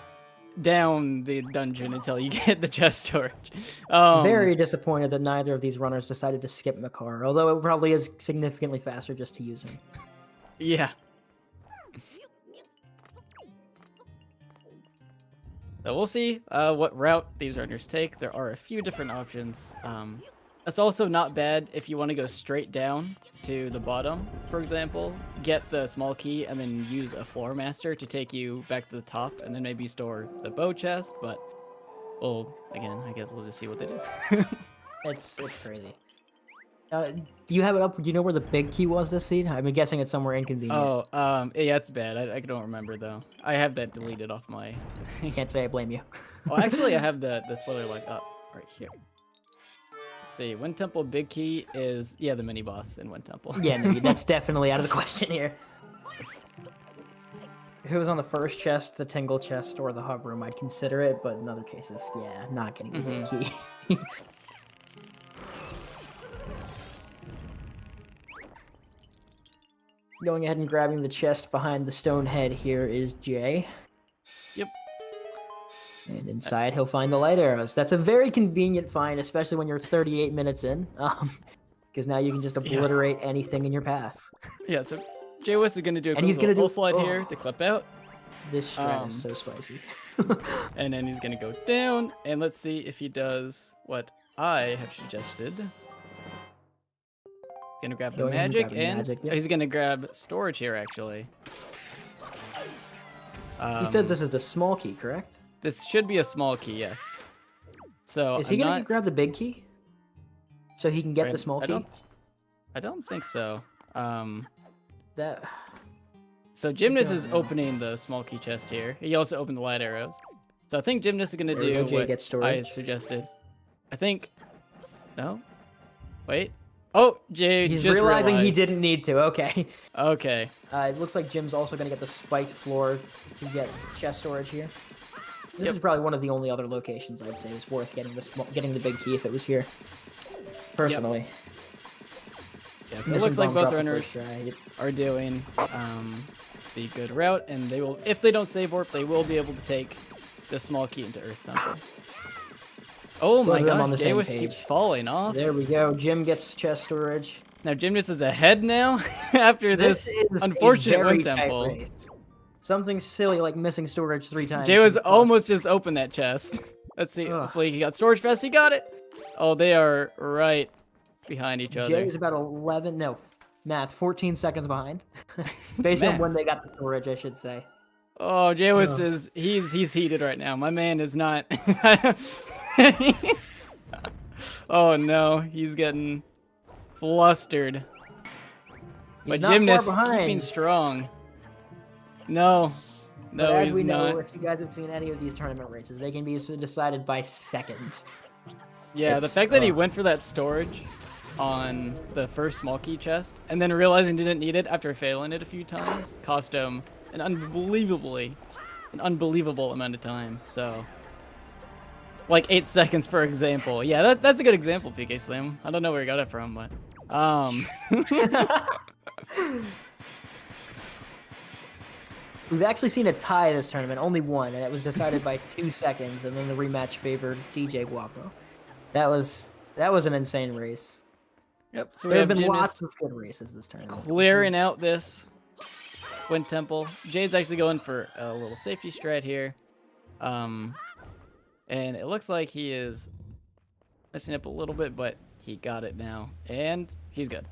down the dungeon until you get the chest storage. Very disappointed that neither of these runners decided to skip Makar, although it probably is significantly faster just to use him. Yeah. So we'll see what route these runners take. There are a few different options. It's also not bad if you want to go straight down to the bottom, for example. Get the small key and then use a floor master to take you back to the top, and then maybe store the bow chest. But, well, again, I guess we'll just see what they do. It's crazy. Do you have it up? Do you know where the big key was this seed? I'm guessing it's somewhere inconvenient. Oh, yeah, it's bad. I don't remember though. I have that deleted off my. Can't say I blame you. Oh, actually, I have the spoiler log up right here. Let's see. Wind Temple big key is the mini boss in Wind Temple. Yeah, no, that's definitely out of the question here. If it was on the first chest, the Tingle chest, or the hub room, I'd consider it, but in other cases, yeah, not getting the big key. Going ahead and grabbing the chest behind the stone head here is Jay. Yep. And inside he'll find the light arrows. That's a very convenient find, especially when you're 38 minutes in. Because now you can just obliterate anything in your path. Yeah, so jwiste is going to do a And he's gonna do- slide here to clip out. This strat is so spicy. And then he's going to go down, and let's see if he does what I have suggested. He's going to grab the Going ahead and magic, grab the and magic, yep. he's going to grab storage here, actually. You said this is the small key, correct? This should be a small key, yes. So Is he I'm gonna not... grab the big key? So he can get the small key? I don't think so. That... So Gymnast don't is know. opening the small key chest here. He also opened the light arrows. So I think Gymnast is gonna There we do go, Jay what gets I storage. suggested. I think. No. Wait. Oh, Jay He's just realizing he realized. didn't need to, okay. Okay. It looks like Jim's also gonna get the spiked floor to get chest storage here. This Yep. is probably one of the only other locations I'd say is worth getting the big key if it was here. personally. Yeah, so it looks like both runners are doing the good route, and they will, if they don't save warp, they will be able to take the small key into Earth Temple. Oh my gosh, jwiste keeps falling off. There we go. Jim gets chest storage. Now Gymnast is ahead now after this unfortunate wind temple. Something silly like missing storage 3 times. jwiste almost just opened that chest. Let's see. Hopefully he got storage fast. He got it. Oh, they are right behind each other. Jay is about 14 seconds behind. Based on when they got the storage, I should say. Oh, jwiste is he's heated right now. My man is not. Oh no, he's getting flustered. But Gymnast keeping strong. No, he's not. As we know, if you guys have seen any of these tournament races, they can be decided by seconds. Yeah, the fact that he went for that storage on the first small key chest and then realizing he didn't need it after failing it a few times cost him an unbelievable amount of time. So, like 8 seconds, for example. Yeah, that's a good example, PK Slim. I don't know where you got it from, but we've actually seen a tie this tournament, only one, and it was decided by 2 seconds, and then the rematch favored DJ Guapo. That was an insane race. Yep. So there have been lots of good races this tournament. Clearing out this wind temple. Jay's actually going for a little safety strat here, and it looks like he is messing up a little bit, but he got it now, and he's good.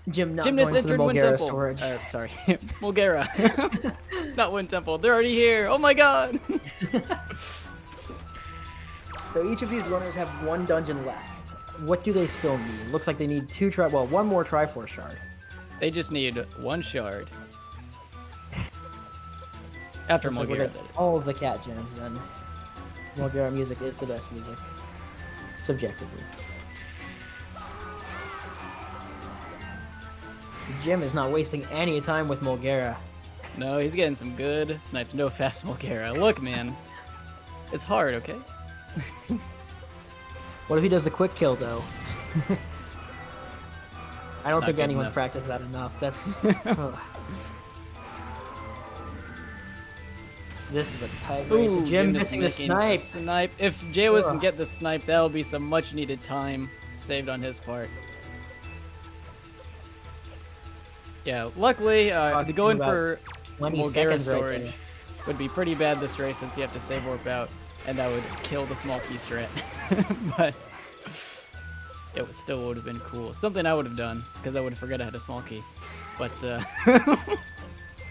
Gymnast entered wind temple. Sorry, Mulgera. Not wind temple. They're already here. Oh my god. So each of these runners have 1 dungeon left. What do they still need? Looks like they need 1 more Triforce shard. They just need 1 shard. After Mulgera, that is. All of the cat gems, then Mulgera music is the best music, subjectively. Jim is not wasting any time with Mulgera. No, he's getting some good snipes. No fast Mulgera. Look, man. It's hard, okay? What if he does the quick kill, though? I don't think anyone's practiced that enough. That's... This is a tight race. Jim missing the snipe. If jwiste can get the snipe, that'll be some much-needed time saved on his part. Yeah, luckily, going for Mulgera storage would be pretty bad this race since you have to save warp out, and that would kill the small key strat. But it still would have been cool. Something I would have done, because I would have forgot I had a small key. But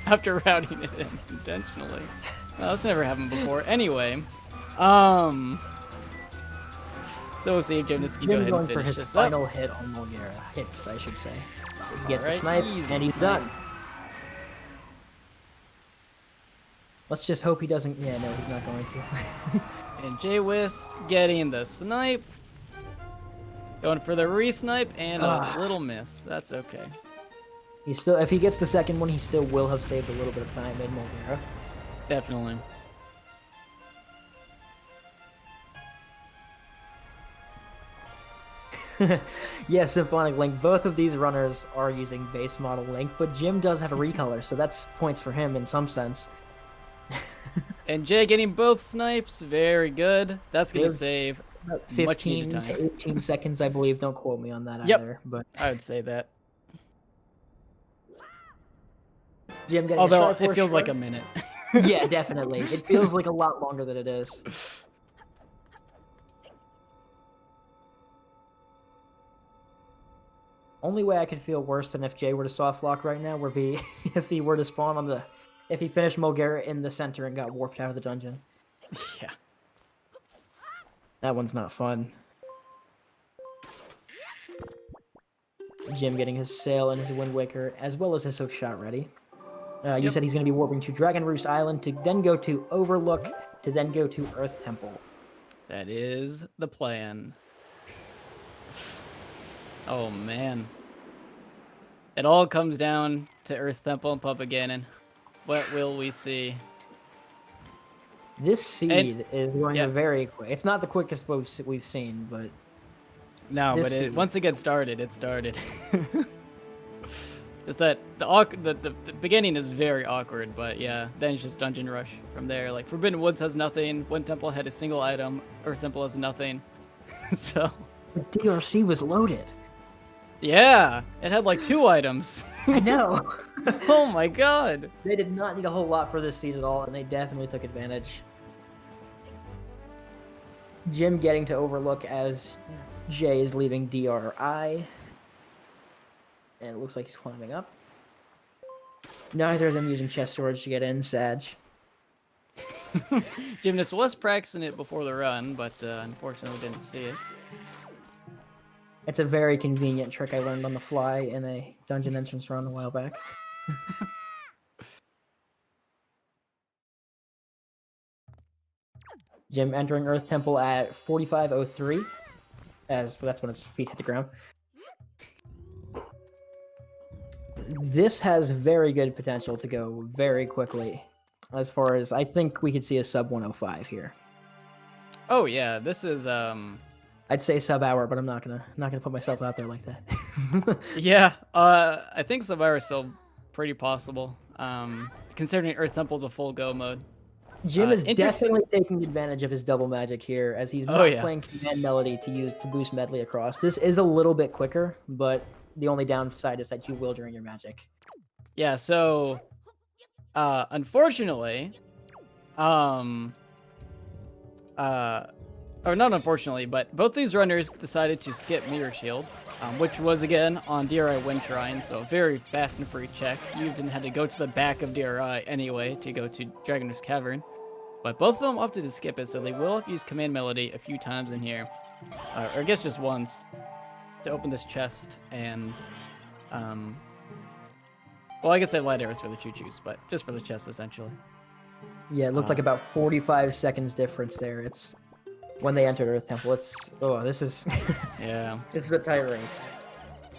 after routing it in intentionally. Well, that's never happened before. Anyway, so we'll see if Gymnast can go ahead and finish this up. Final hit on Mulgera. Hits, I should say. He gets the snipe, and he's done. Let's just hope he doesn't... Yeah, no, he's not going to. And jwiste getting the snipe. Going for the re-snipe, and a little miss. That's okay. He still, if he gets the second one, he still will have saved a little bit of time in Mulgera. Definitely. Yes, Symphonic Link. Both of these runners are using base model Link, but Jim does have a recolor, so that's points for him in some sense. And Jay getting both snipes, very good. That's going to save 15 to 18 seconds, I believe. Don't quote me on that either. But I would say that. Jim getting although it feels like a minute. Yeah, definitely. It feels like a lot longer than it is. Only way I could feel worse than if Jay were to soft lock right now would be if he were to spawn on the... If he finished Mulgera in the center and got warped out of the dungeon. Yeah. That one's not fun. Jim getting his sail and his Wind Waker, as well as his hook shot ready. You said he's going to be warping to Dragon Roost Island, to then go to Overlook, to then go to Earth Temple. That is the plan. Oh, man. It all comes down to Earth Temple and Papa Ganon. What will we see? This seed is going very quick. It's not the quickest we've seen, but... No, This but seed. once it gets started, it started. Just that the beginning is very awkward, but yeah, then it's just dungeon rush from there. Like Forbidden Woods has nothing. Wind Temple had a single item. Earth Temple has nothing. So. The DRC was loaded. Yeah, it had like 2 items. I know. Oh my god. They did not need a whole lot for this seed at all, and they definitely took advantage. Jim getting to overlook as Jay is leaving DRI. And it looks like he's climbing up. Neither of them using chest storage to get in, Sag. Gymnast was practicing it before the run, but unfortunately didn't see it. It's a very convenient trick I learned on the fly in a dungeon entrance run a while back. Jim entering Earth Temple at 45:03, as that's when his feet hit the ground. This has very good potential to go very quickly, as far as I think we could see a sub 105 here. Oh yeah, this is I'd say sub hour, but I'm not gonna put myself out there like that. yeah, I think sub-hour is still pretty possible. Considering Earth Temple's a full go mode. Jim is definitely taking advantage of his double magic here, as he's not playing Command Melody to boost medley across. This is a little bit quicker, but the only downside is that you will during your magic. Yeah, so unfortunately, or not unfortunately, but both these runners decided to skip Mirror Shield, which was again on DRI Wind Shrine, so a very fast and free check. You even had to go to the back of DRI anyway to go to Dragoner's Cavern, but both of them opted to skip it, so they will have to use Command Melody a few times in here, or I guess just once, to open this chest and, well, I guess I have light arrows for the choo-choos, but just for the chest essentially. Yeah, it looked like about 45 seconds difference there. It's when they entered Earth Temple. It's this is Yeah. this is a tight race.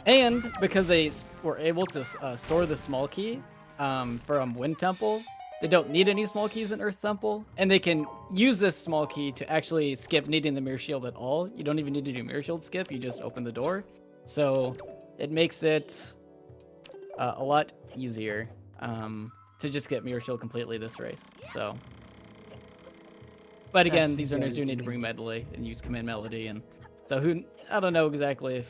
And because they were able to store the small key from Wind Temple, they don't need any small keys in Earth Temple, and they can use this small key to actually skip needing the Mirror Shield at all. You don't even need to do Mirror Shield skip, you just open the door. So it makes it a lot easier to just get Mirror Shield completely this race. So, but again, these runners do need to bring Medley and use Command Melody, and so I don't know exactly if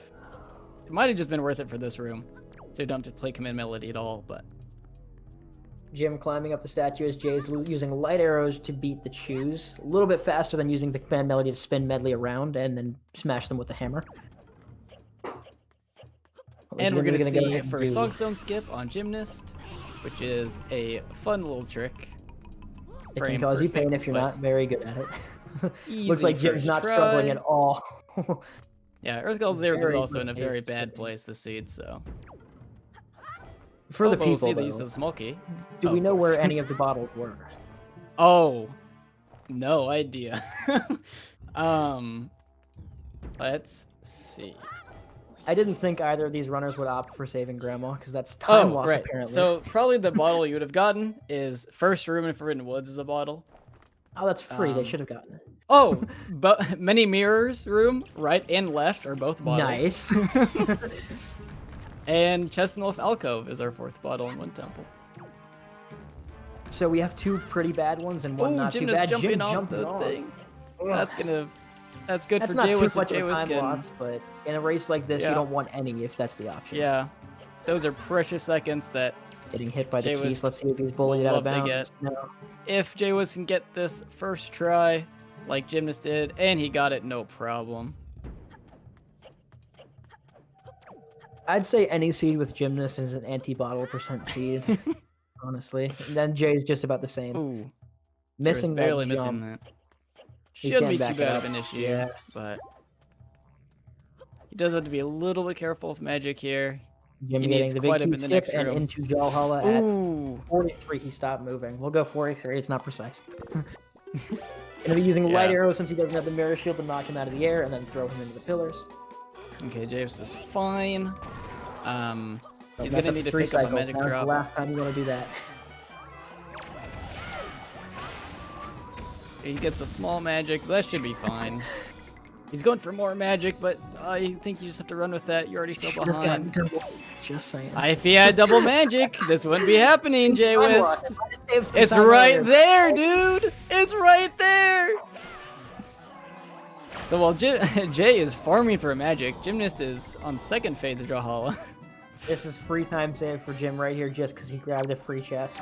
it might have just been worth it for this room, so you don't have to play Command Melody at all, but. Jim climbing up the statue as Jay's using light arrows to beat the Chews. A little bit faster than using the Command Melody to spin Medley around and then smash them with the hammer. And we're going to see a first Songstone skip on Gymnast, which is a fun little trick. It can cause you pain if you're not very good at it. Looks like Jim's not try. struggling at all. Yeah, Earth Gull Zero is also in a very bad place this seed, so. For the we'll people, see the though, use of the small key. do we know where any of the bottles were? Oh, no idea. Let's see. I didn't think either of these runners would opt for saving Grandma, because that's time loss, apparently. So probably the bottle you would have gotten is first room in Forbidden Woods is a bottle. Oh, that's free. They should have gotten it. Oh, but Many Mirrors room, right and left, are both bottles. Nice. And Chest and Wolf Alcove is our fourth bottle in Wind Temple. So we have 2 pretty bad ones and one not too bad. Jumping Jim off jumping the off. thing. Ugh. That's good That's for not too jwiste much and of a time jwiste. loss, but in a race like this, you don't want any if that's the option. Yeah, those are precious seconds that Getting hit by the jwiste keys. Let's see if he's bullied out of love to bounds. No. if jwiste can get this first try, like Gymnast did, and he got it no problem. I'd say any seed with Gymnast is an anti-bottle % seed, honestly. And then Jay's just about the same. Ooh, Missing that barely jump. missing that. He Shouldn't can't be back too it bad up. of an issue, Yeah. but he does have to be a little bit careful with magic here. Jim He getting needs the big quite a cube bit in the skip next and room. into Valhalla at Ooh, 43. He stopped moving. We'll go 43. It's not precise. Gonna be using light Yeah. arrows since he doesn't have the mirror shield to knock him out of the air and then throw him into the pillars. okay, James is fine. He's That's gonna need to pick up a magic Now's drop. the last time you want to do that. He gets a small magic, but that should be fine. He's going for more magic, but I think you just have to run with that. You're already so Should've gotten behind. double. Just saying. If he had double magic, this wouldn't be happening, jwiste. It's It's right there, dude. It's right there. So while Jay is farming for magic, Gymnast is on second phase of Brawlhalla. This is free time save for Jim right here, just because he grabbed a free chest.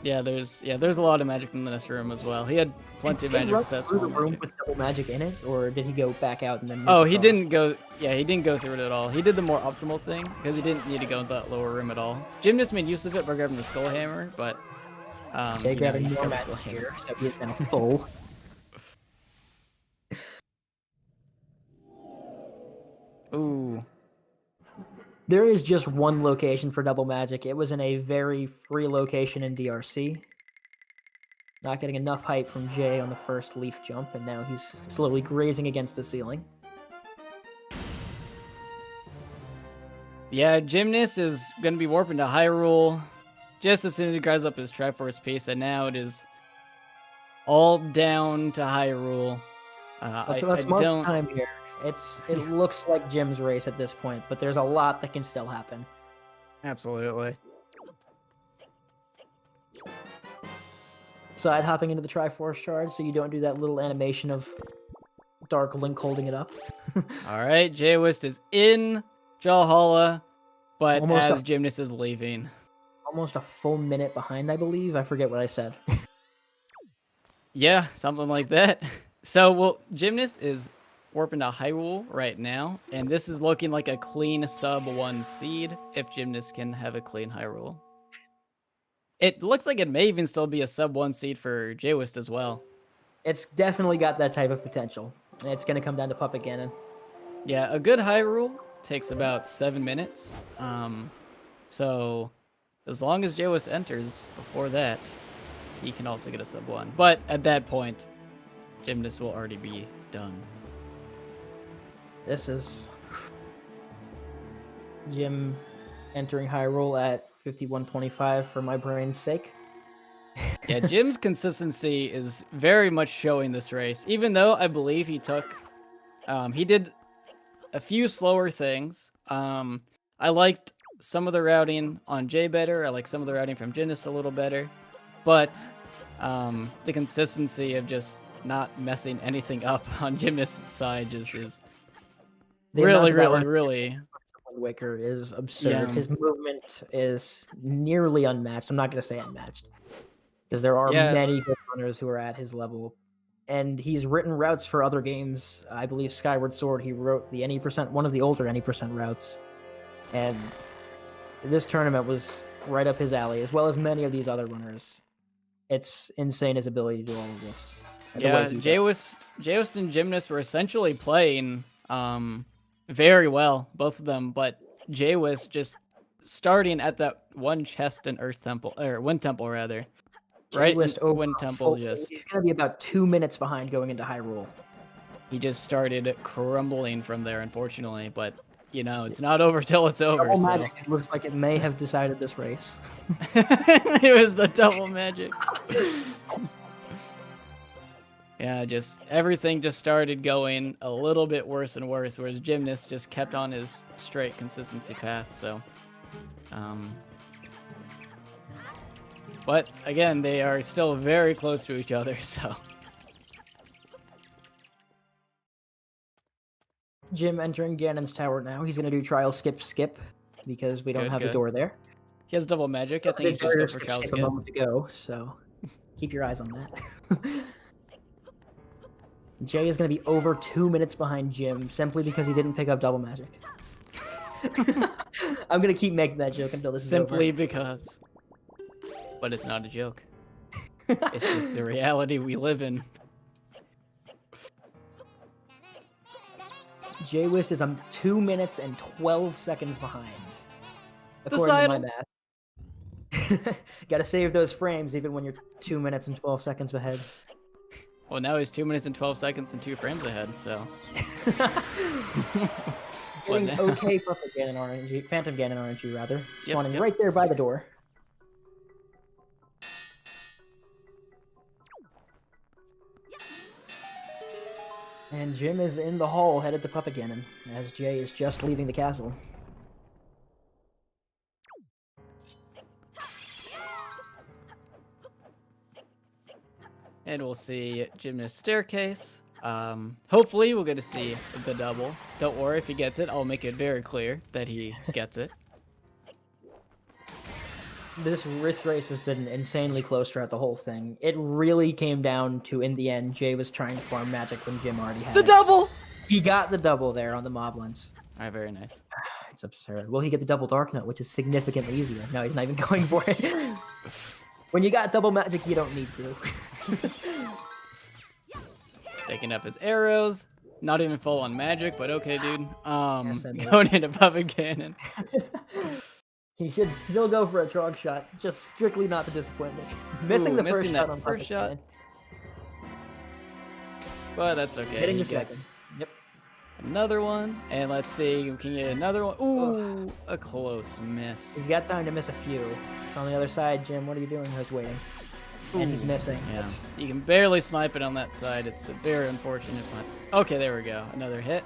Yeah, there's a lot of magic in this room as well. He had plenty of Did he magic run with that through small the room magic. with double magic in it, or did he go back out and then? Move Oh, he across? didn't go. Yeah, he didn't go through it at all. He did the more optimal thing because he didn't need to go into that lower room at all. Gymnast made use of it by grabbing the skull hammer, but Jay grabbing he more grabbed the skull magic hammer. here, so he's now full. Ooh. There is just one location for double magic. It was in a very free location in DRC. Not getting enough height from Jay on the first leaf jump, and now he's slowly grazing against the ceiling. Yeah, Gymnast is going to be warping to Hyrule just as soon as he grabs up his Triforce piece, and now it is all down to Hyrule. Let's mark time here. It looks like Jim's race at this point, but there's a lot that can still happen. Absolutely. Side hopping into the Triforce shard so you don't do that little animation of Dark Link holding it up. All right, jwiste is in Brawlhalla, but Almost as a- Gymnast is leaving. Almost a full minute behind, I believe. I forget what I said. Yeah, something like that. So, well, Gymnast is warping to Hyrule right now, and this is looking like a clean sub 1 seed if Gymnast can have a clean Hyrule. It looks like it may even still be a sub 1 seed for jwiste as well. It's definitely got that type of potential. It's going to come down to Puppet Ganon. Yeah, a good Hyrule takes about 7 minutes. So as long as jwiste enters before that, he can also get a sub 1. But at that point, Gymnast will already be done. This is Jim entering Hyrule at 51:25 for my brain's sake. Yeah, Jim's consistency is very much showing this race, even though I believe he did a few slower things. I liked some of the routing on Jay better. I like some of the routing from Gymnast a little better, but the consistency of just not messing anything up on Gymnast's side just is really. Wind Waker is absurd. Yeah. His movement is nearly unmatched. I'm not going to say unmatched, because there are Yeah. many good runners who are at his level. And he's written routes for other games. I believe Skyward Sword, he wrote the one of the older any% routes. And this tournament was right up his alley, as well as many of these other runners. It's insane his ability to do all of this. and the way Yeah, he did. jwiste and Gymnast were essentially playing very well, both of them, but jwiste just starting at that one chest in Earth Temple, or Wind Temple rather. Right, jwiste over Wind Temple just he's gonna be about 2 minutes behind going into Hyrule. he just started crumbling from there, unfortunately. But you know, it's not over till it's over. Double So. magic. It looks like it may have decided this race. It was the double magic. Yeah, just everything just started going a little bit worse and worse, whereas Gymnast just kept on his straight consistency path. So, but again, they are still very close to each other. So, Jim entering Ganon's tower now. He's gonna do trial skip because we don't have Good. the door there. he has double magic. I think he just go for Child's skip a Gift. moment ago, so keep your eyes on that. Jay is gonna be over 2 minutes behind Jim simply because he didn't pick up double magic. I'm gonna keep making that joke until this Simply is over. because. But it's not a joke. It's just the reality we live in. jwiste is 2 minutes and 12 seconds behind, according to my math. Gotta save those frames even when you're 2 minutes and 12 seconds ahead. Well, now he's 2 minutes and 12 seconds and 2 frames ahead, so. Doing now? okay Perfect Ganon RNG, Phantom Ganon RNG rather, spawning yep. right there by the door. And Jim is in the hall, headed to Puppet Cannon, as Jay is just leaving the castle. And we'll see Gymnast Staircase. Hopefully we'll get to see the double. Don't worry, if he gets it, I'll make it very clear that he gets it. This wrist race has been insanely close throughout the whole thing. It really came down to, in the end, Jay was trying to farm magic when Jim already had The it. double! He got the double there on the Moblins. Alright, very nice. It's absurd. Will he get the double Dark Note, which is significantly easier? No, he's not even going for it. When you got double magic, you don't need to. Taking up his arrows. Not even full on magic, but okay, dude. Yes, Going into Puppet Cannon. He should still go for a trog shot, just strictly not to disappoint me. Missing the first shot on Puppet Cannon. But that's okay. Hitting He the second. gets Yep. another one. And let's see, we can get another one. Ooh, a close miss. He's got time to miss a few. It's on the other side, Jim. What are you doing? He's waiting. And he's missing. Yeah. That's- You can barely snipe it on that side. It's a very unfortunate one. Okay, there we go. Another hit.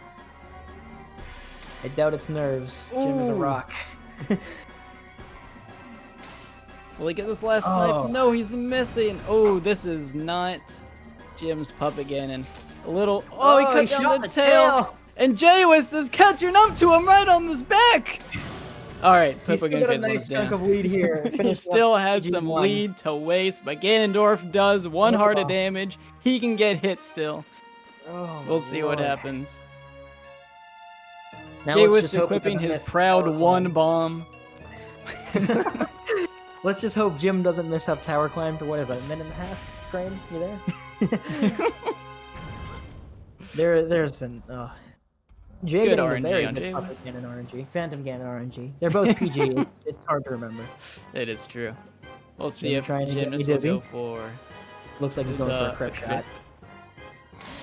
I doubt it's nerves. Jim is a Ooh. rock. Will he get this last snipe? No, he's missing. Oh, this is not Jim's Puppet Cannon. A little. Oh, he cut down shot the tail. And jwiste is catching up to him right on his back. All right, He's Puppet still got a Cannon phase one nice is chunk down. of lead here. He still had some PG1. lead to waste, but Ganondorf does one heart of damage. He can get hit still. Oh, We'll see what Lord. happens. Now let's just jwiste hope he equipping doesn't his miss proud Tower one Climb. bomb. Let's just hope Jim doesn't miss up Tower Climb for, what is that, a minute and a half? Crane, you there? There's been... Jay Good getting RNG a very on good Jay Puppet was- Cannon RNG. Phantom Cannon RNG. They're both PG. It's hard to remember. It is true. We'll see Jim if trying to get me Gymnast will dizzy. go for. Looks like he's going for the a crit shot.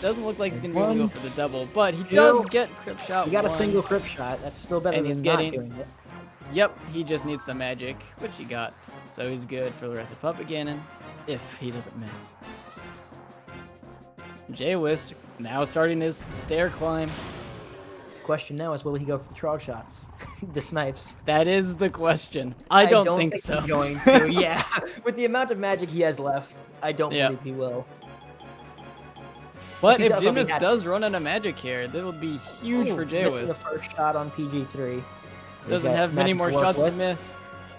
Doesn't look like he's gonna be One, able to go for the double, but he two. does get crit shot. He got a one. single crit shot. That's still better And than he's not getting- doing it. Yep, he just needs some magic, which he got. So he's good for the rest of Puppet Cannon, if he doesn't miss. jwiste now starting his stair climb. The question now is, will he go for the trog shots? The snipes. That is the question. I don't think so. He's going to. Yeah. With the amount of magic he has left, I don't Yeah. believe he will. But he if does, I'll be Gymnast happy. does run out of magic here, that would be huge Ooh, for missing the jwiste. first shot on PG3. He's Doesn't got have many magic more to work shots to with. miss.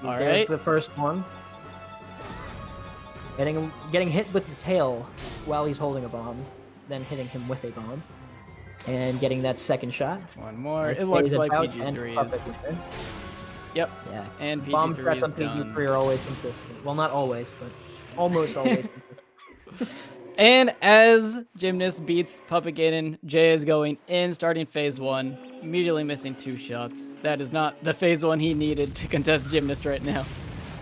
All There's right. the first one. Getting hit with the tail while he's holding a bomb, then hitting him with a bomb, and getting that second shot. One more. That It looks is like about to end PG3 Puppet is. Cannon. Yep. Yeah. And Bomb PG3 threats is on PG3 done. are always consistent. Well, not always, but almost always consistent. And as Gymnast beats Puppet Cannon, Jay is going in, starting phase one, immediately missing 2 shots. That is not the phase one he needed to contest Gymnast right now.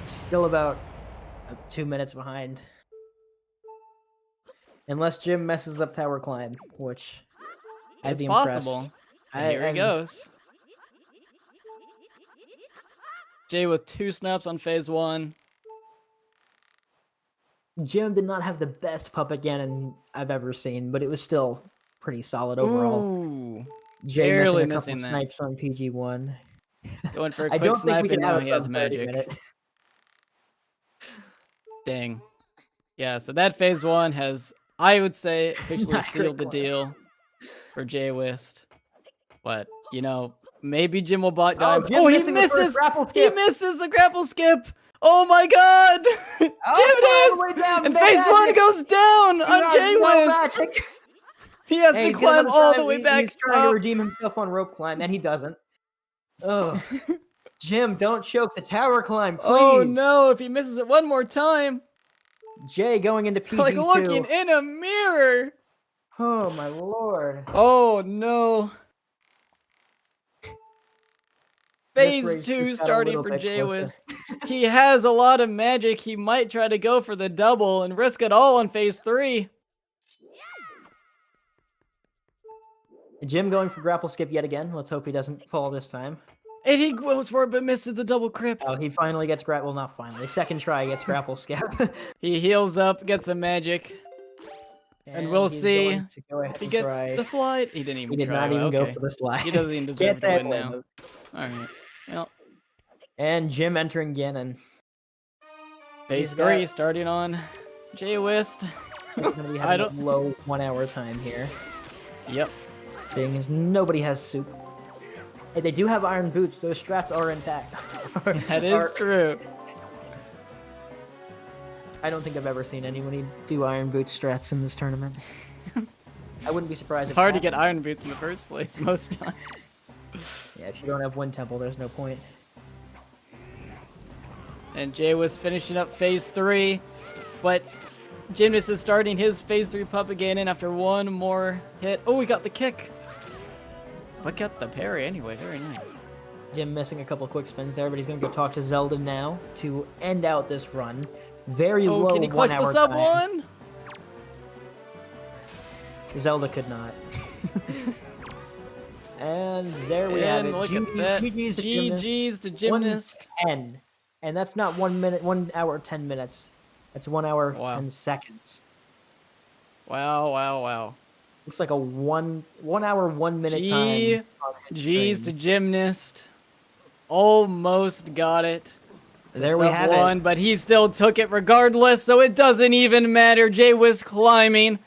Still about 2 minutes behind. Unless Jim messes up Tower Climb, which I'd It's be possible. impressed. Here he I'm- goes. Jay with 2 snaps on phase one. Jim did not have the best Puppet Cannon I've ever seen, but it was still pretty solid overall. Ooh. Jay barely missing a couple missing that. snipes on PG1. Going for a I quick don't think snipe we and can now have he has a magic. minute. Dang. Yeah, so that phase one has, I would say, officially Not sealed the critical. deal for jwiste. But, you know, maybe Jim will bot dive. Jim Oh, he missing the first misses! grapple He skip. misses the grapple skip! Oh my god! all the way down, And no phase one magic. goes down He on has no jwiste! magic. He has Hey, to he's gonna climb try all to- the way back He's trying to up. redeem himself on rope climb, and he doesn't. Oh, Jim, don't choke the tower climb, please. Oh no, if he misses it one more time, Jay going into PG2. like looking in a mirror. Oh my lord. Oh no. This Phase race 2 just got a starting little for bit closer. jwiste. He has a lot of magic. He might try to go for the double and risk it all on phase 3. Jim going for grapple skip yet again. Let's hope he doesn't fall this time. And he goes for it but misses the double crip. Oh, he finally gets grapple. Well, not finally. Second try gets grapple skip. He heals up, gets some magic. And we'll he's see going to go ahead if he and gets try. the slide. He didn't He even did try. not even go Okay. for the slide. He doesn't even deserve Can't to say I win blame now. him. All right. Well, And Jim entering Ganon. phase He's 3 got- starting on jwiste. He's going to be having a low 1 hour time here. Yep. Seeing as nobody has soup. Hey, they do have iron boots. Those strats are intact. That is true. I don't think I've ever seen anyone do iron boot strats in this tournament. I wouldn't be surprised. It's hard to get iron boots in the first place most times. Yeah, if you don't have Wind Temple, there's no point. And Jay was finishing up phase 3, but Gymnast is starting his phase 3 puppet Ganon after one more hit. Oh, we got the kick. But got the parry anyway. Very nice. Jim missing a couple quick spins there, but he's going to go talk to Zelda now to end out this run. Very low can he clutch 1 hour the sub time. one? Zelda could not. And there we have it. Look at that. GG's to Gymnast. GG's to Gymnast. 1:10. And that's not 1 minute, 1 hour, 10 minutes. That's 1 hour, Wow. 10 seconds. Wow, wow, wow. Looks like a 1 hour, 1 minute time. on his G's to stream. Gymnast. Almost got it. There we Sub have one, it. but he still took it regardless, so it doesn't even matter. Jay was climbing.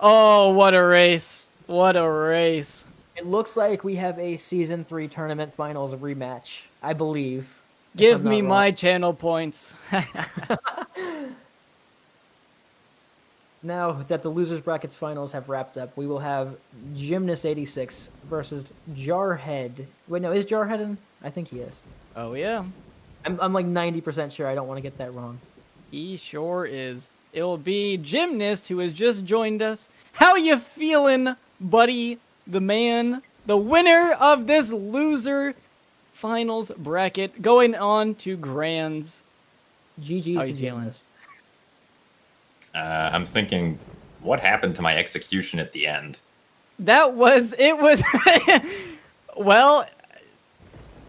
Oh, what a race. What a race. It looks like we have a Season 3 Tournament Finals rematch, I believe. if Give I'm not me wrong. my channel points. Now that the Losers Brackets Finals have wrapped up, we will have Gymnast86 versus Jarhead. Wait, no, is Jarhead in? I think he is. Oh, yeah. I'm like 90% sure. I don't want to get that wrong. He sure is. It will be Gymnast who has just joined us. How you feeling, buddy? The man, the winner of this loser finals bracket, going on to Grands. GG's How to you feeling? Gymnast. I'm thinking, what happened to my execution at the end? It was, well,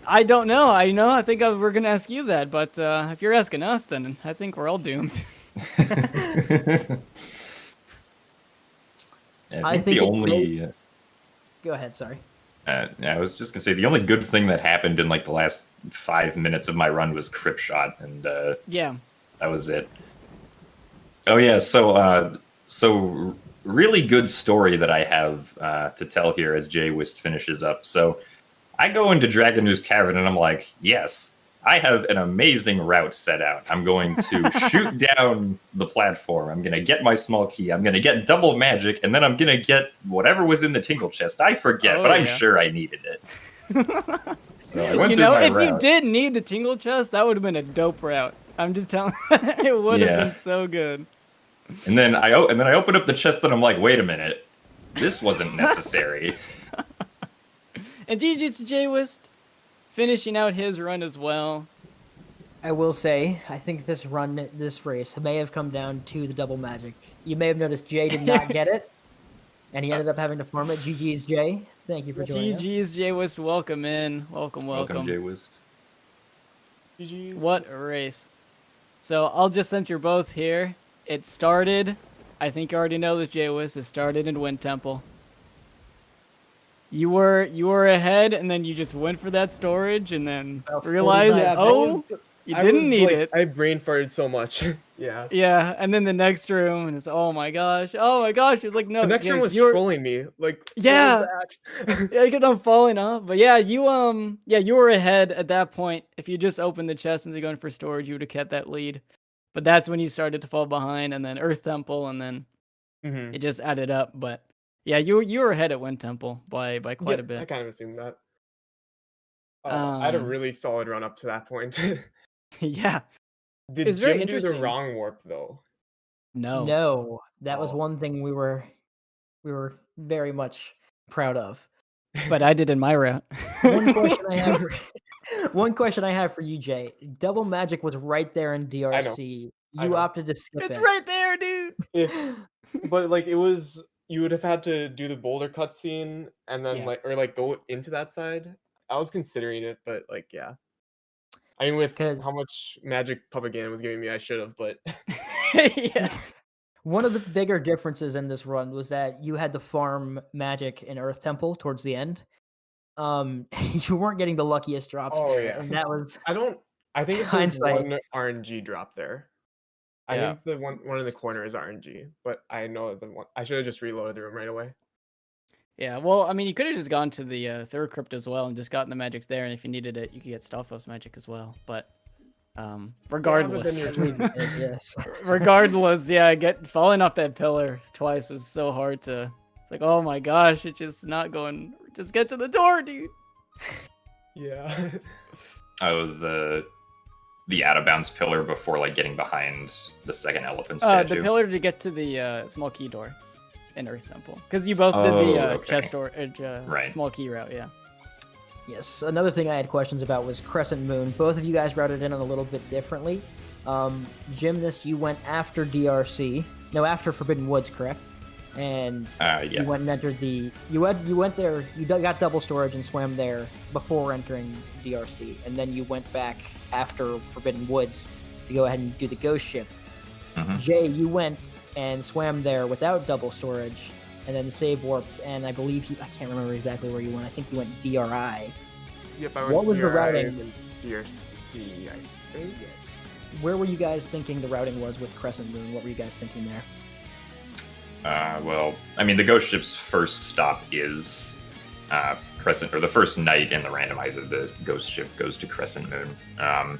I don't know. I think we're going to ask you that, but if you're asking us, then I think we're all doomed. I think the it only. Go ahead, sorry. I was just gonna say the only good thing that happened in like the last 5 minutes of my run was Crip Shot, and Yeah. that was it. Oh yeah, so really good story that I have to tell here as jwiste finishes up. So I go into Dragon News Cavern and I'm like, yes, I have an amazing route set out. I'm going to shoot down the platform. I'm going to get my small key. I'm going to get double magic, and then I'm going to get whatever was in the tingle chest. I forget, Oh, but I'm yeah. sure I needed it. So I went You through know, my if route. you did need the tingle chest, that would have been a dope route. I'm just telling it would have Yeah. been so good. And then I open up the chest and I'm like, wait a minute, this wasn't necessary. And GG's to jwiste, finishing out his run as well. I will say, I think this race may have come down to the double magic. You may have noticed Jay did not get it, and he ended up having to farm it. GG's Jay. Thank you for joining us. GG's jwiste, welcome in. Welcome. Welcome, jwiste. GG's. What a race. So I'll just, since you're both here, it started, I think you already know this, jwiste, it started in Wind Temple. You were ahead, and then you just went for that storage, and then About realized, 45 oh, you didn't need it. I brain farted so much. Yeah. Yeah, and then the next room, and it's, oh my gosh. It was like, no. The next room was you're, trolling me. Like, Yeah. what was that? Yeah, you kept on falling off. But yeah, you were ahead at that point. If you just opened the chest instead of going for storage, you would have kept that lead. But that's when you started to fall behind, and then Earth Temple, and then Mhm. it just added up. But yeah, you were ahead at Wind Temple by quite Yeah, a bit. I kind of assumed that. I had a Um, really solid run up to that point. Yeah. Did It's very Jim do the interesting. wrong warp though? No. No, that was Oh. one thing we were very much proud of. But I did in my route. One question I have for you, Jay. Double magic was right there in DRC. I You know. opted to skip It's it. right there, dude. If, but like it was, you would have had to do the boulder cutscene and then Yeah. go into that side. I was considering it, but like yeah. I mean, with 'Cause- how much magic Puppet Ganon was giving me, I should have. But Yeah. One of the bigger differences in this run was that you had to farm magic in Earth Temple towards the end. You weren't getting the luckiest drops Oh, there, yeah. and that was I think it's hindsight. one RNG drop there. I Yeah. think the one in the corner is RNG, but I know the one. I should have just reloaded the room right away. Yeah, well, I mean, you could have just gone to the third crypt as well and just gotten the magic there, and if you needed it, you could get Stalfos magic as well. But regardless, Yes. regardless, yeah, falling off that pillar twice was so hard to. It's like, oh my gosh, it's just not going. Just get to the door, dude. Yeah. Oh, the out of bounds pillar before like getting behind the second elephant The statue. pillar to get to the small key door in Earth Temple, because you both did the okay. chest door, Right. small key route, yeah. Yes. Another thing I had questions about was Crescent Moon. Both of you guys routed in on a little bit differently. Gymnast, you went after DRC. No, after Forbidden Woods, correct? And Yeah. you went and entered the. You went there. You got double storage and swam there before entering DRC, and then you went back after Forbidden Woods to go ahead and do the ghost ship. Mhm. Jay, you went and swam there without double storage, and then save warped. And I believe I can't remember exactly where you went. I think you went DRI. Yep. I What went was the DRI routing? and DRC, I think. Where were you guys thinking the routing was with Crescent Moon? What were you guys thinking there? Well, I mean, the ghost ship's first stop is Crescent, or the first night in the randomizer. The ghost ship goes to Crescent Moon.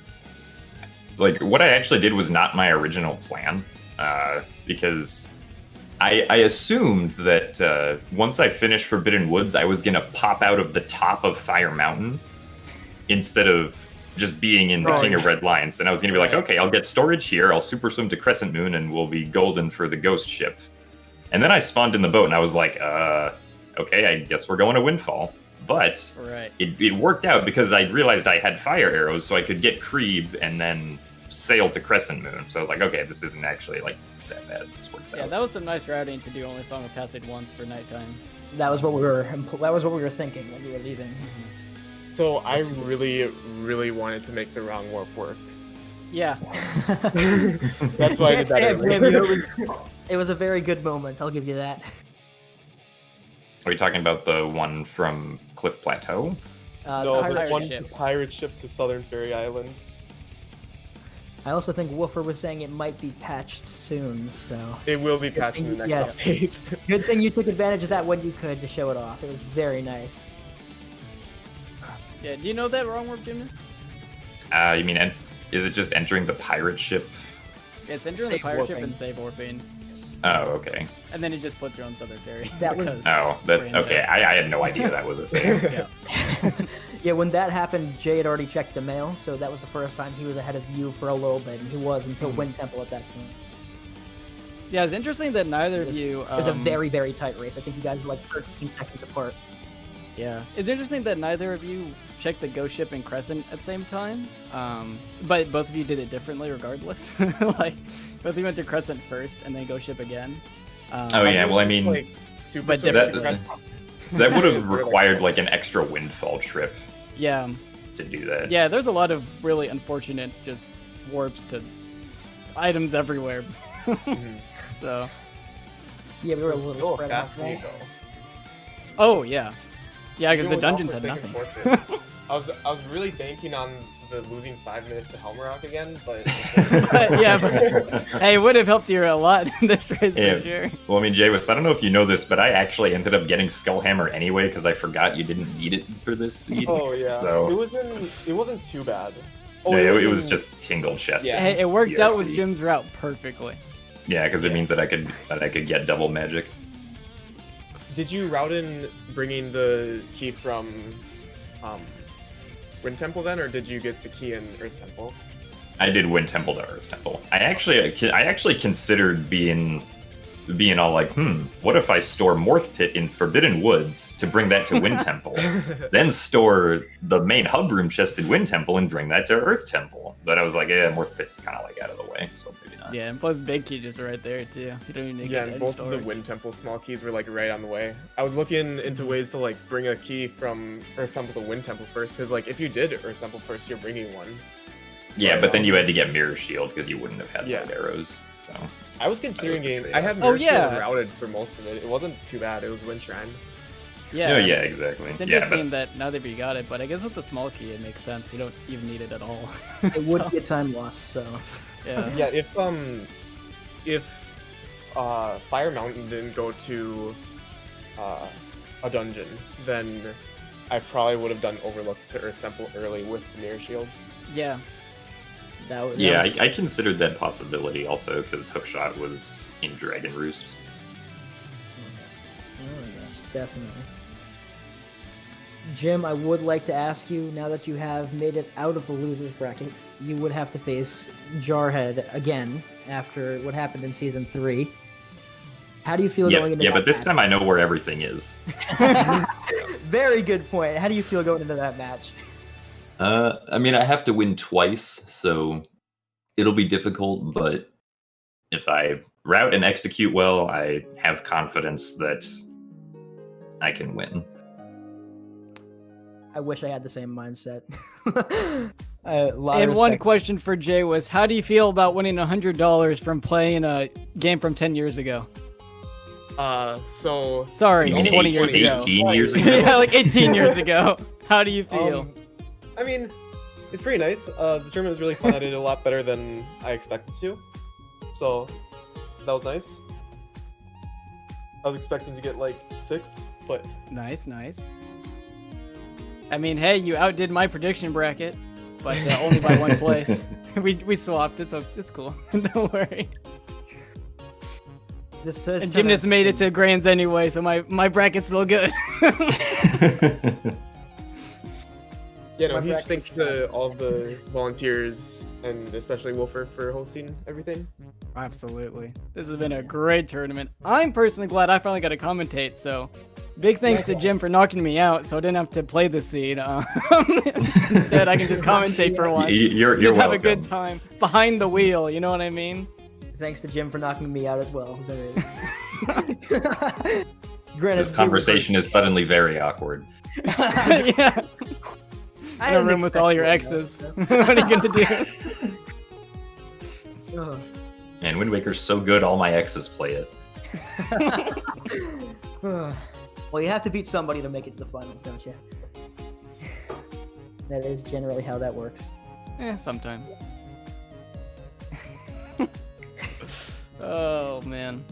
Like, what I actually did was not my original plan, because I assumed that once I finished Forbidden Woods, I was gonna pop out of the top of Fire Mountain instead of just being in the King of Red Lions. And I was gonna be like, okay, I'll get storage here, I'll super swim to Crescent Moon, and we'll be golden for the ghost ship. And then I spawned in the boat, and I was like, okay, I guess we're going to Windfall. But Right. it worked out because I realized I had fire arrows, so I could get Creeb and then sail to Crescent Moon. So I was like, okay, this isn't actually like that bad. This works Yeah, out. that was some nice routing to do only Song of Passage once for nighttime. That was what we were. That was what we were thinking when we were leaving. So I really, really wanted to make the round warp work. Yeah. That's why I did that earlier. It was a very good moment. I'll give you that. Are you talking about the one from Cliff Plateau? No, Pirate the one ship. pirate ship to Southern Fairy Island. I also think Wolfer was saying it might be patched soon, so It will be patched in the next update. good thing you took advantage of that when you could to show it off. It was very nice. Yeah, do you know that wrong warp, Gymnast? You mean, is it just entering the pirate ship? It's entering the Save pirate ship warping. and save warping. Oh, okay. And then it just puts you on Southern Ferry. That was- because Oh, that we're in okay. there. I had no idea that was a thing. Yeah. Yeah, when that happened, Jay had already checked the mail, so that was the first time he was ahead of you for a little bit, and he was until Wind Temple at that point. Yeah, it's interesting that neither of you. It was a very, very tight race. I think you guys were like 13 seconds apart. Yeah, it's interesting that neither of you checked the ghost ship and Crescent at the same time. But both of you did it differently, regardless. Like both of you went to Crescent first and then ghost ship again. Oh yeah. Well, I mean, Like, super But super differently. that would have required like an extra Windfall trip Yeah, to do that. yeah. There's a lot of really unfortunate just warps to items everywhere. So, Yeah, we were a It's little still a spread out. fast lead, though. oh yeah, yeah, because the Even dungeons had without nothing. taking fortress. I was really banking on the losing 5 minutes to Helmrock again, but Yeah, but hey, it would have helped you a lot in this race Yeah. for sure. Well, I mean, Jaywist, I don't know if you know this, but I actually ended up getting Skullhammer anyway because I forgot you didn't need it for this seed. oh yeah, So- it wasn't too bad. Oh, Yeah, it in- was just Tingle Chest. Yeah. Hey, it worked out with DRC. Jim's route perfectly. Yeah, because it Yeah. means that I could get double magic. Did you route in bringing the key from Wind Temple then, or did you get the key in Earth Temple? I did Wind Temple to Earth Temple. I actually considered being all like, what if I store Morph Pit in Forbidden Woods to bring that to Wind Temple, then store the main hub room chest in Wind Temple and bring that to Earth Temple. But I was like, yeah, Morph Pit's kind of like out of the way, so maybe not. Yeah, and plus Big Key just right there too. You don't even need Yeah, to and get both of the Wind Temple small keys were like right on the way. I was looking into ways to like bring a key from Earth Temple to Wind Temple first, because like if you did Earth Temple first, you're bringing one. Yeah, but then you had to get Mirror Shield because you wouldn't have had Yeah. light arrows. So I was considering getting. I had Oh, Nurse yeah. Shield routed for most of it. It wasn't too bad. It was Wind Shrine. Yeah. oh yeah, exactly. It's Yeah, interesting that now that we got it, but I guess with the small key it makes sense. You don't even need it at all. It would So, be a time loss, so. yeah. Yeah, if Fire Mountain didn't go to a dungeon, then I probably would have done Overlook to Earth Temple early with the Mirror Shield. Yeah. yeah. I considered that possibility also because Hookshot was in Dragon Roost. Oh, yes, definitely. Jim, I would like to ask you, now that you have made it out of the losers bracket, you would have to face Jarhead again after what happened in Season 3. How do you feel going into that but this match? time I know where everything is. Very good point. How do you feel going into that match? I mean, I have to win twice, so it'll be difficult, but if I route and execute well, I have confidence that I can win. I wish I had the same mindset. A lot And of one respect. question for Jay was, how do you feel about winning $100 from playing a game from 10 years ago? So Sorry, You mean 20 years ago. 18 years ago? Yeah, like 18 years ago. How do you feel? I mean, it's pretty nice. The tournament was really fun. I did a lot better than I expected to, so that was nice. I was expecting to get like 6th, but Nice, nice. I mean, hey, you outdid my prediction bracket, but only by one place. We swapped. It's cool. Don't worry. And Gymnast made it to Grands anyway, so my bracket's still good. yeah, no, My huge bracket thanks is to all of the volunteers and especially Wolfer for hosting everything. Absolutely. This has been a great tournament. I'm personally glad I finally got to commentate, so big thanks to Jim for knocking me out, so I didn't have to play the seed. Instead, I can just commentate for once. You're Just have welcome. a good time behind the wheel, you know what I mean? Thanks to Jim for knocking me out as well. This conversation is suddenly very awkward. Yeah. I In a didn't room with all your expect exes. What are you gonna do? that. Ugh. And Wind Waker's so good, all my exes play it. Well, you have to beat somebody to make it to the finals, don't you? That is generally how that works. Sometimes. Oh man.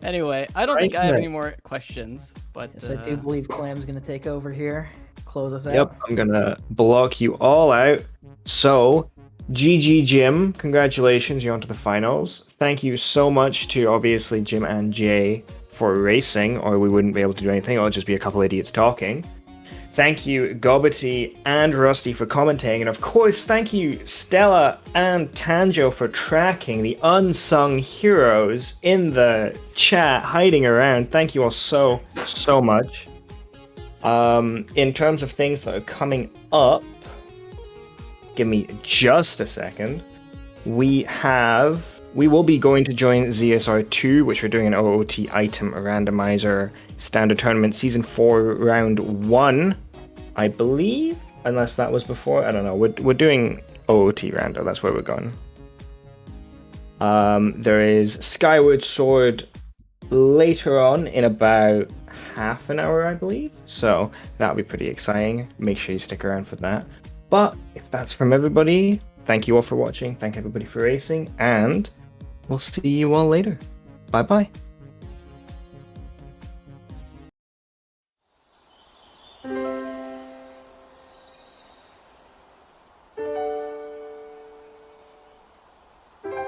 Anyway, I don't think I have any more questions, but Yes, I do believe Clam's gonna take over here. Close us out. Yep, I'm gonna block you all out. So, GG Jim, congratulations, you're on to the finals. Thank you so much to obviously Jim and Jay for racing, or we wouldn't be able to do anything, it'll just be a couple idiots talking. Thank you Gobbity and Rusty for commentating, and of course thank you Stella and Tanjo for tracking, the unsung heroes in the chat hiding around. Thank you all so much. In terms of things that are coming up, give me just a second. We will be going to join ZSR2, which we're doing an OOT item randomizer standard tournament season 4 round 1, I believe, unless that was before. I don't know. We're doing OOT rando. That's where we're going. There is Skyward Sword later on in about half an hour, I believe. So that'll be pretty exciting. Make sure you stick around for that. But if that's from everybody, thank you all for watching. Thank everybody for racing, and we'll see you all later. Bye bye.